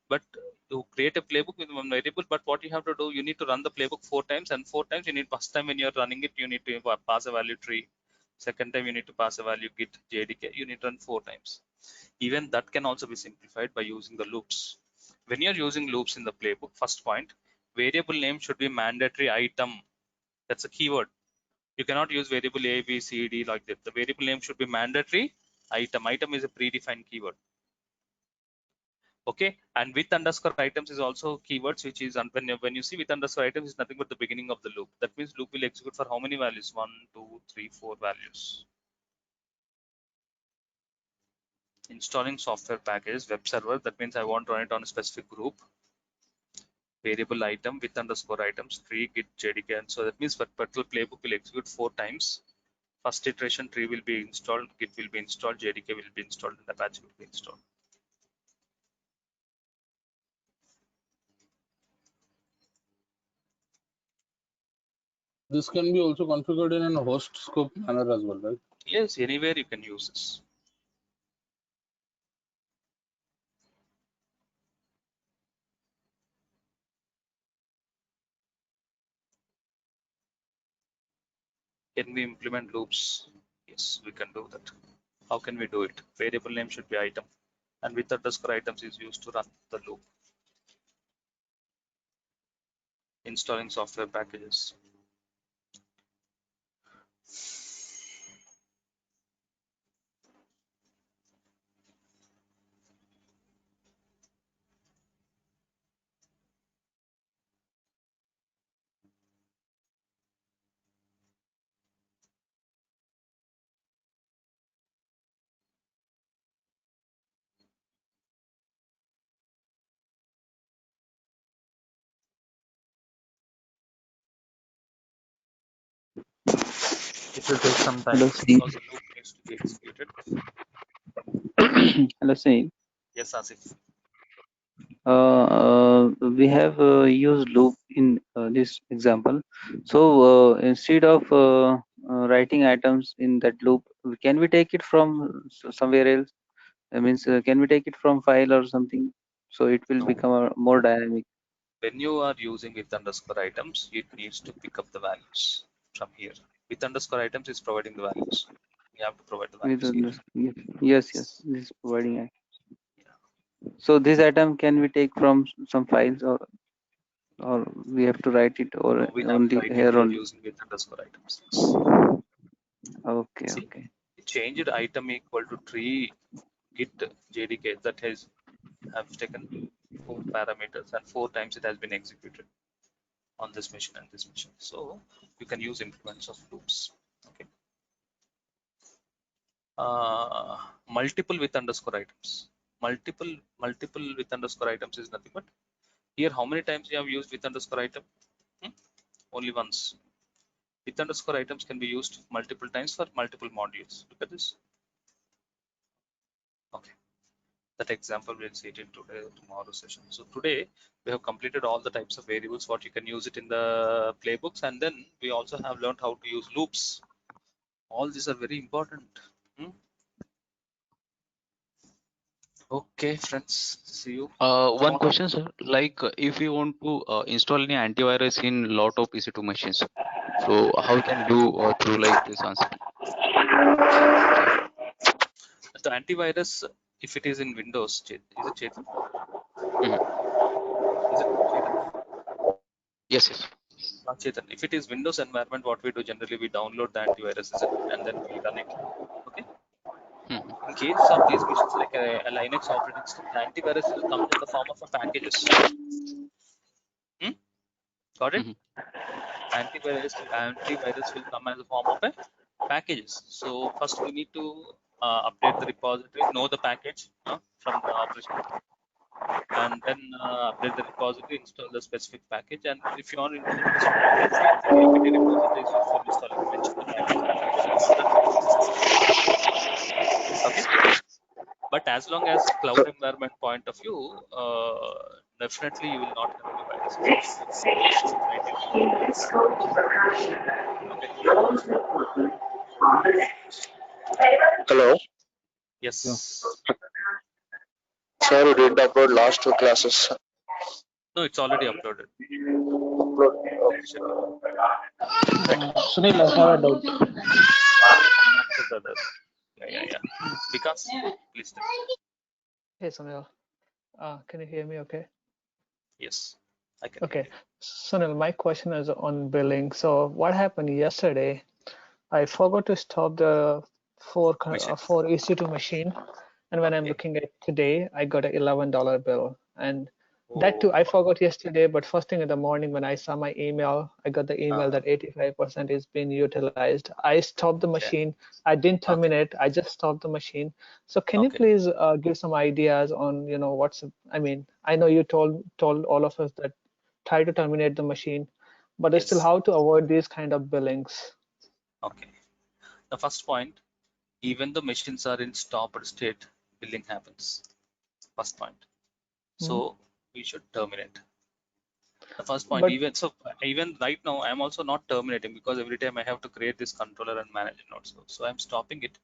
but to create a playbook with one variable, but what you have to do, you need to run the playbook 4 times, and 4 times you need, first time when you're running it, you need to pass a value tree. Second time you need to pass a value git JDK. You need to run 4 times. Even that can also be simplified by using the loops. When you're using loops in the playbook, first point, variable name should be mandatory item. That's a keyword. You cannot use variable A, B, C, D like that. The variable name should be mandatory item. Item is a predefined keyword. Okay, and with underscore items is also keywords, which is when you see with underscore items is nothing but the beginning of the loop. That means loop will execute for how many values? 1, 2, 3, 4 values. Installing software package, web server. That means I want to run it on a specific group. Variable item with underscore items, tree, git, JDK, and so that means that particular playbook will execute 4 times. First iteration, tree will be installed, git will be installed, JDK will be installed, and Apache will be installed. This can be also configured in a host scope manner as well, right? Yes, anywhere you can use this. Can we implement loops? Yes, we can do that. How can we do it? Variable name should be item, and with underscore items is used to run the loop. Installing software packages. It will take some time Hello, Steve. because the loop needs to be executed. Hello, Steve. Yes, Asif. We have used loop in this example. So instead of writing items in that loop, can we take it from somewhere else? That means, can we take it from file or something? So it will No. become more dynamic. When you are using with underscore items, it needs to pick up the values from here. With underscore items is providing the values. We have to provide the With values here. yes, this is providing. Yeah. So this item can we take from some files, or we have to write it, or No, we have to only write it here here only? using with underscore items. Yes. Okay, See, okay. changed item equal to tree git JDK that have taken 4 parameters and 4 times it has been executed on this machine and this machine. So you can use implements of loops. Okay. Multiple with underscore items. Multiple with underscore items is nothing but here how many times you have used with underscore item? Only once. With underscore items can be used multiple times for multiple modules. Look at this. Okay. That example we'll see it in tomorrow's session. So today we have completed all the types of variables what you can use it in the playbooks, and then we also have learned how to use loops. All these are very important. Okay, friends, see you. One question, sir. Like, if you want to install any antivirus in lot of EC2 machines, so how can you do through like this answer? The antivirus, if it is in Windows, is it Chetan? Is it Chetan? Yes, yes. Chetan, if it is Windows environment, what we do generally, we download the antivirus and then we run it. Okay. In case of these machines like a Linux operating system, the antivirus will come in the form of a packages. Got it? Antivirus will come as a form of a packages. So first we need to update the repository, know the package from the operation. and then update the repository, install the specific package, and if you are into the specific package, the APT repository is used for installing. Mention the type of application so that it is accessible. Okay. But as long as cloud environment point of view, definitely you will not have any viruses. It's native Okay. Hello. Yes. Sir, you did upload last 2 classes. No, it's already uploaded. Sunil, I have a doubt. Yeah. Vikas, please tell. Hey, Sunil. Can you hear me okay? Yes, I can. Okay. Sunil, my question is on billing. So what happened yesterday, I forgot to stop the four EC2 machine. And when I'm looking at today, I got an $11 bill. And that too, I forgot yesterday, but first thing in the morning when I saw my email, I got the email that 85% is being utilized. I stopped the machine. I didn't terminate. I just stopped the machine. So can you please give some ideas on, I mean, I know you told all of us that try to terminate the machine, but it's still how to avoid these kind of billings. Okay. The first point, even the machines are in stopped state, billing happens. First point. So we should terminate. The first point, even right now, I'm also not terminating because every time I have to create this controller and manage it also. So I'm stopping it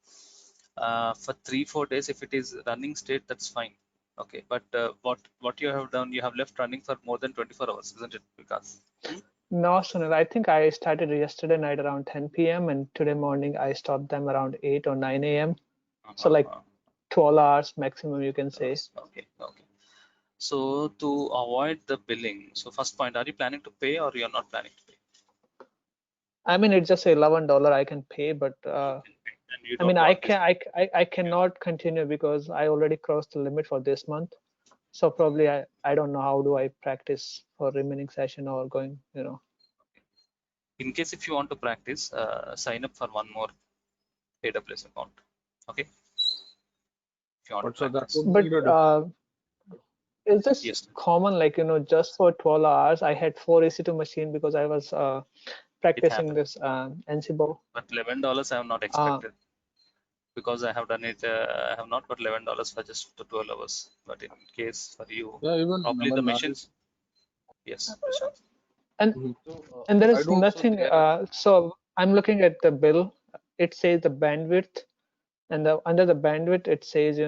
for 3-4 days. If it is running state, that's fine. Okay, but what you have done, you have left running for more than 24 hours, isn't it? Because no, Sunil, I think I started yesterday night around 10 p.m. and today morning I stopped them around 8 or 9 a.m. So like 12 hours maximum, you can say. Okay. So to avoid the billing, so first point, are you planning to pay or you're not planning to pay? I mean, it's just $11 I can pay, but I mean, I cannot continue because I already crossed the limit for this month. So probably I don't know how do I practice for remaining session or going, In case if you want to practice, sign up for one more AWS account. Okay. If you want to but is this common, like, just for 12 hours? I had 4 EC2 machine because I was practicing this Ansible. But $11 I have not expected because I have done it. I have not got $11 for just 12 hours. But in case for you, probably the machines. Yes. And there is nothing. So I'm looking at the bill. It says the bandwidth, and under the bandwidth it says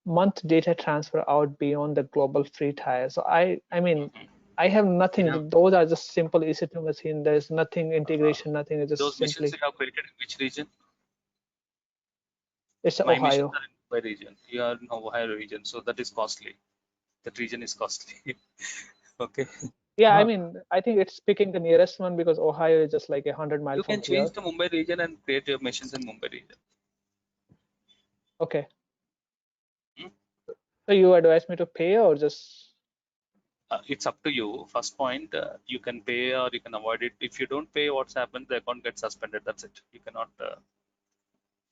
month data transfer out beyond the global free tier. So I mean, I have nothing. Those are just simple EC2 machine. There's nothing integration, nothing. It's just those simply. machines you have created in which region? It's My Ohio. machines are in Ohio region. You are in Ohio region, so that is costly. That region is costly. Okay. Yeah, I mean, I think it's picking the nearest one because Ohio is just like 100 miles from here. You can change the Mumbai region and create your machines in Mumbai region. Okay. So you advise me to pay or just? It's up to you. First point, you can pay or you can avoid it. If you don't pay, what's happened? The account gets suspended. That's it. You cannot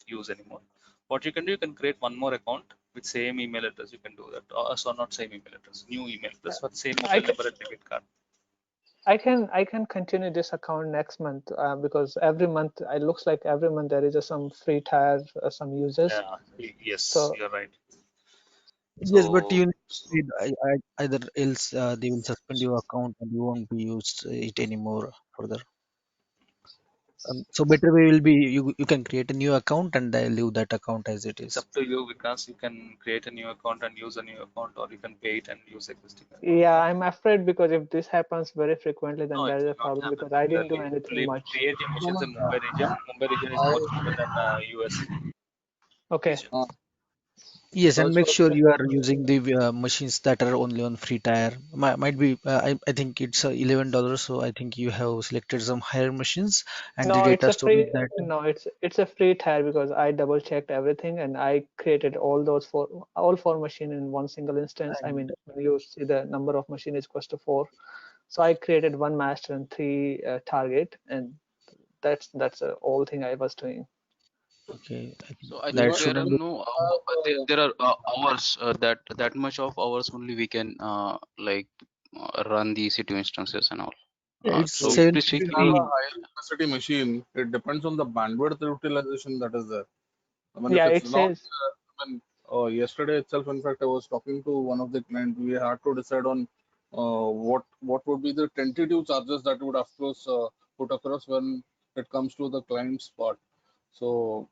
use anymore. What you can do, you can create one more account with same email address. You can do that. So not same email address, new email address for same mobile number and debit card. I can continue this account next month because every month it looks like every month there is some free tier, some users. Yeah. Yes. So, you're right. Yes, but you need either else they will suspend your account and you won't be used it anymore further. So better way will be you can create a new account and leave that account as it is. It's up to you because you can create a new account and use a new account, or you can pay it and use existing account. Yeah, I'm afraid because if this happens very frequently, then there is a problem because I didn't do anything much. Create your machines in Mumbai region. Mumbai region is more cheaper than US. Okay. Yes, and make sure you are using the machines that are only on free tier. Might be I think it's $11, so I think you have selected some higher machines and the data storage that. No, it's a free tier because I double checked everything and I created all four machine in one single instance. I mean, when you see the number of machine is equals to 4, so I created 1 master and 3 target, and that's the whole thing I was doing. Okay, I think So I that think Even there are shouldn't be. no there are hours that much of hours only we can run the EC2 instances and all. Yeah, it's So so could you please if check you have a 750. any? high capacity machine, it depends on the bandwidth utilization that is there. I mean, if Yeah, it's it not, says. I mean, yesterday itself, in fact, I was talking to one of the clients. We had to decide on what would be the tentative charges that we would of course put across when it comes to the client's part. So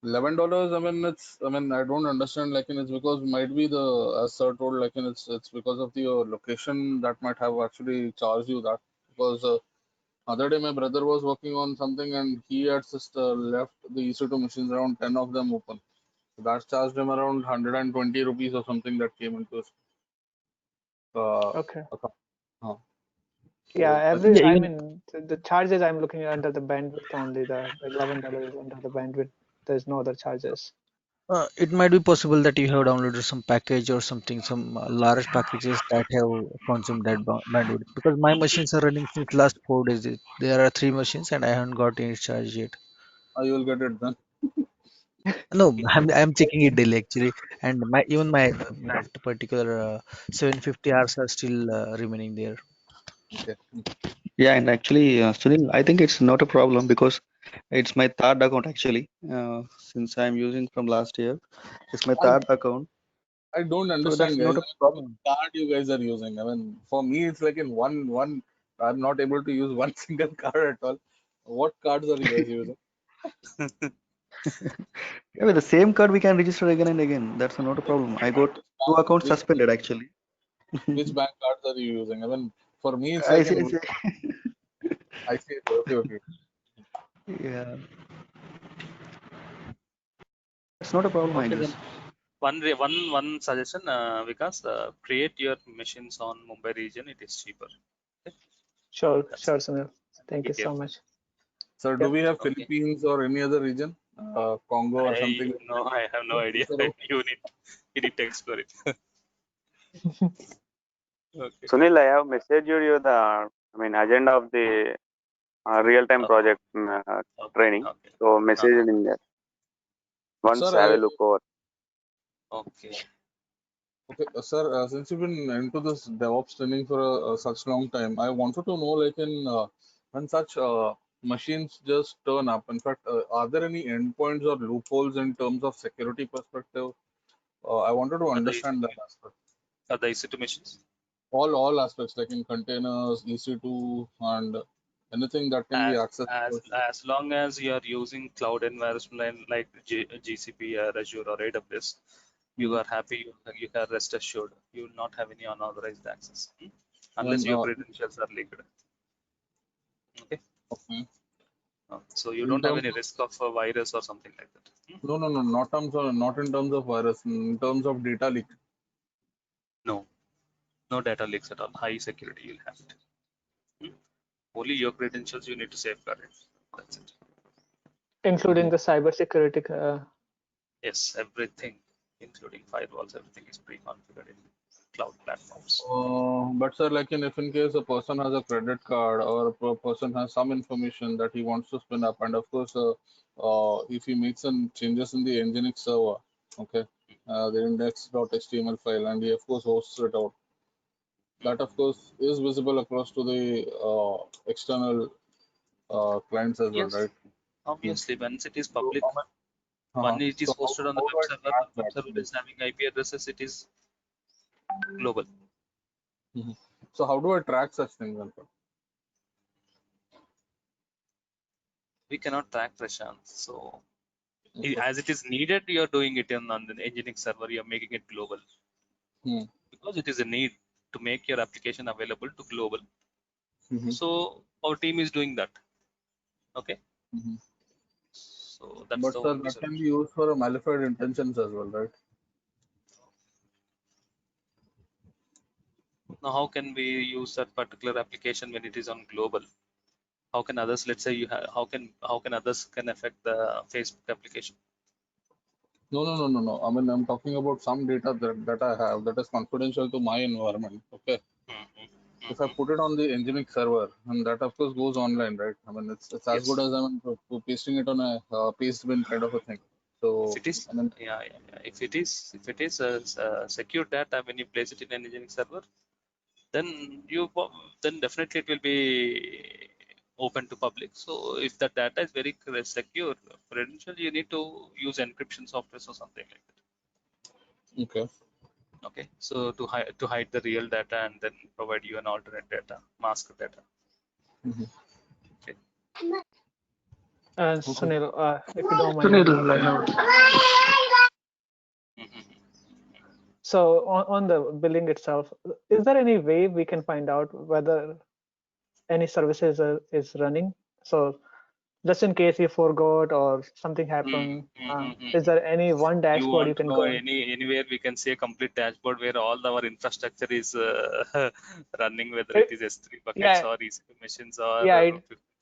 $11. I mean, it's. I mean, I don't understand. Like, it's because might be the as sir told. Like, it's because of the location that might have actually charged you that because. Other day, my brother was working on something and he had just left the EC2 machines, around 10 of them open. So that charged him around 120 rupees or something that came into his Okay. account. Uh, Yeah, so I think Yeah, I even mean, the charges I'm looking at under the bandwidth only, the $11 under the bandwidth. There's no other charges. it might be possible that you have downloaded some package or something, some large packages that have consumed that bandwidth. Because my machines are running since last 4 days. There are 3 machines and I haven't got any charge yet. you will get it done. No, I'm checking it daily actually, and my even my that particular 750 hours are still remaining there. Okay. Yeah, and actually, Sunil, I think it's not a problem because it's my third account actually. Since I'm using from last year, it's my I third account, I don't so that's understand, guys. not a Like, what problem. card you guys are using? I mean, for me, it's like in one. I'm not able to use one single card at all. What cards are you guys using? Yeah, with the same card we can register again and again. That's not a problem. I got Which two bank? accounts suspended actually. Which bank cards are you using? I mean, for me, it's I like see, I in. see. I see. Okay, okay. Yeah, it's not a problem, I Okay, guess. then one suggestion, Vikas, create your machines on Mumbai region. It is cheaper. Okay, Sure, that's sure, it. Sunil. Thank Be you so careful. much. Sir, do Yep. we have Okay. Philippines or any other region? Congo or something? I have no idea. You need to explore it. Okay. Sunil, I have messaged you the agenda of the real-time Okay. project training. Okay. So message it in there. Once Sir, have a look over. Okay. okay, sir, since you've been into this DevOps training for such long time, I wanted to know, like, when such machines just turn up, in fact, are there any endpoints or loopholes in terms of security perspective? I wanted to Are the understand that aspect. EC2 machines? All aspects, like in containers, EC2, and anything that can be accessed. As long as you are using cloud environment like GCP or Azure or AWS, you are happy. You can rest assured. You will not have any unauthorized access unless When, your credentials are leaked. Okay. okay. So you In don't have terms any of, risk of a virus or something like that. no, not in terms of virus, in terms of data leak. No, no data leaks at all. High security, you'll have it. Only your credentials you need to safeguard it. That's it. Including the cybersecurity. Yes, everything, including firewalls, everything is pre-configured in cloud platforms. But sir, like if in case a person has a credit card or a person has some information that he wants to spin up, and of course, if he makes some changes in the Nginx server, okay, the index.html file, and he of course hosts it out. That of course is visible across to the external clients as well, Yes, right? obviously, once it is So, public, when it is so hosted on the how do I track web that? server is having IP addresses, it is global. So how do I track such things? We cannot track Prashant. So as it is needed, you are doing it on the Nginx server, you are making it global. Because it is a need to make your application available to global. So our team is doing that. Okay. So that's But the sir, only that can be solution. used for a malified intentions as well, right? Now, how can we use that particular application when it is on global? How can others, let's say you have, how can others can affect the Facebook application? No. I mean, I'm talking about some data that I have that is confidential to my environment. Okay. if I put it on the Nginx server, and that of course goes online, right? I mean, it's as good as pasting it on a paste bin kind of a thing. So if it is, if it is secure data when you place it in an Nginx server, then then definitely it will be open to public. So if the data is very secure, credential, you need to use encryption software or something like that. Okay. Okay, so to hide the real data and then provide you an alternate data, masked data. Okay. Sunil, if you don't mind. So on the billing itself, is there any way we can find out whether any services is running? So just in case you forgot or something happened, is there any one dashboard you can go? Anywhere we can see a complete dashboard where all our infrastructure is running, whether it is S3 buckets or EC2 machines or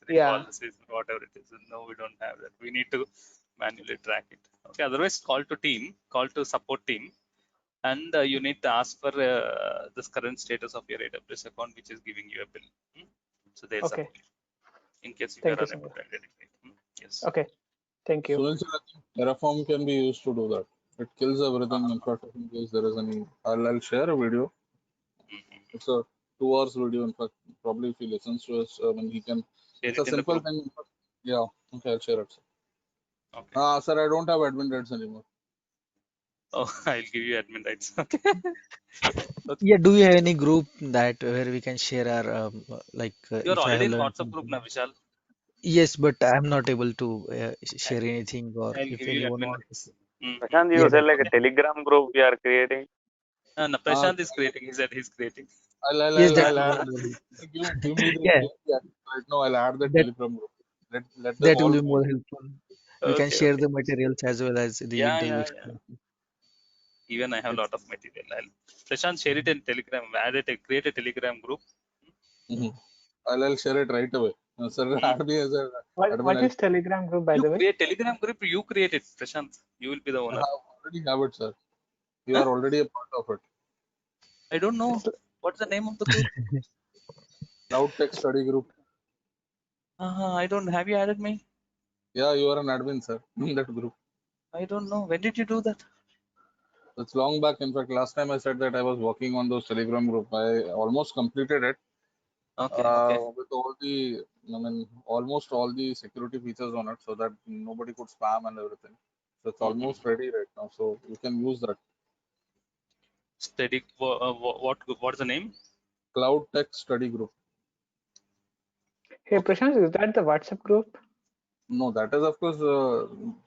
policies, whatever it is. No, we don't have that. We need to manually track it. Okay, otherwise call to support team, and you need to ask for this current status of your AWS account, which is giving you a bill. So there's okay. In case you are unable to identify. Yes. Okay. Thank you. So Terraform can be used to do that. It kills everything. In fact, in case there is any, I'll share a video. It's a 2 hours video. In fact, probably if he listens to us, when he can. It's a simple thing. Yeah. Okay, I'll share it. Okay. Sir, I don't have admin rights anymore. Oh, I'll give you admin rights. Okay. Yeah. Do you have any group that where we can share our like? You're already in WhatsApp group now, Vishal. Yes, but I'm not able to share anything, or I'll if give you anyone admin wants. Prashant, you said like a Telegram group we are creating. No, Prashant is creating. He said he's creating. I'll add. Give me the link right now. I'll add the Telegram group. Let them that all will be more helpful. We can share the materials as well as the interview. Even I have a lot of material. Prashant, share it in Telegram. Create a Telegram group. I'll share it right away. Sir, add me as a. What is Telegram group, by the way? Create Telegram group. You create it, Prashant. You will be the owner. I already have it, sir. You are already a part of it. I don't know. What's the name of the group? Cloud Tech Study Group. I don't. Have you added me? Yeah, you are an admin, sir, in that group. I don't know. When did you do that? It's long back. In fact, last time I said that I was working on those Telegram group. I almost completed it. Okay. With all the, almost all the security features on it, so that nobody could spam and everything. So it's almost ready right now. So you can use that. Study. What's the name? Cloud Tech Study Group. Hey Prashant, is that the WhatsApp group? No, that is of course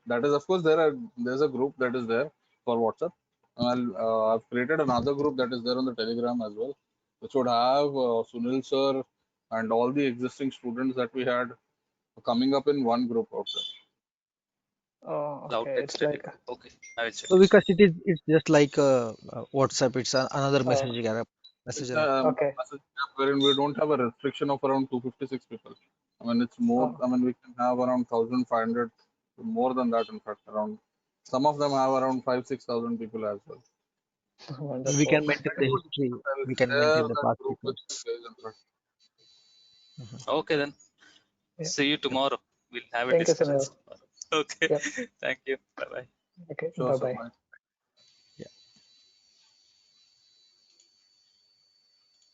there's a group that is there for WhatsApp. I've created another group that is there on the Telegram as well, which would have Sunil sir and all the existing students that we had coming up in one group out there. Oh, okay. It's like okay. I will check. So because it's just like WhatsApp, it's another messaging app. Okay. Wherein we don't have a restriction of around 256 people. I mean, it's more. I mean, we can have around 1,500, more than that. In fact, around some of them have around 5,000-6,000 people as well. Wonderful. We can maintain the history. We can maintain the past records. Okay then. Yeah. See you tomorrow. We'll have a Thank you, discussion. Sunil. Okay. Yeah. Thank you. Bye bye. Okay. Sure, Bye bye.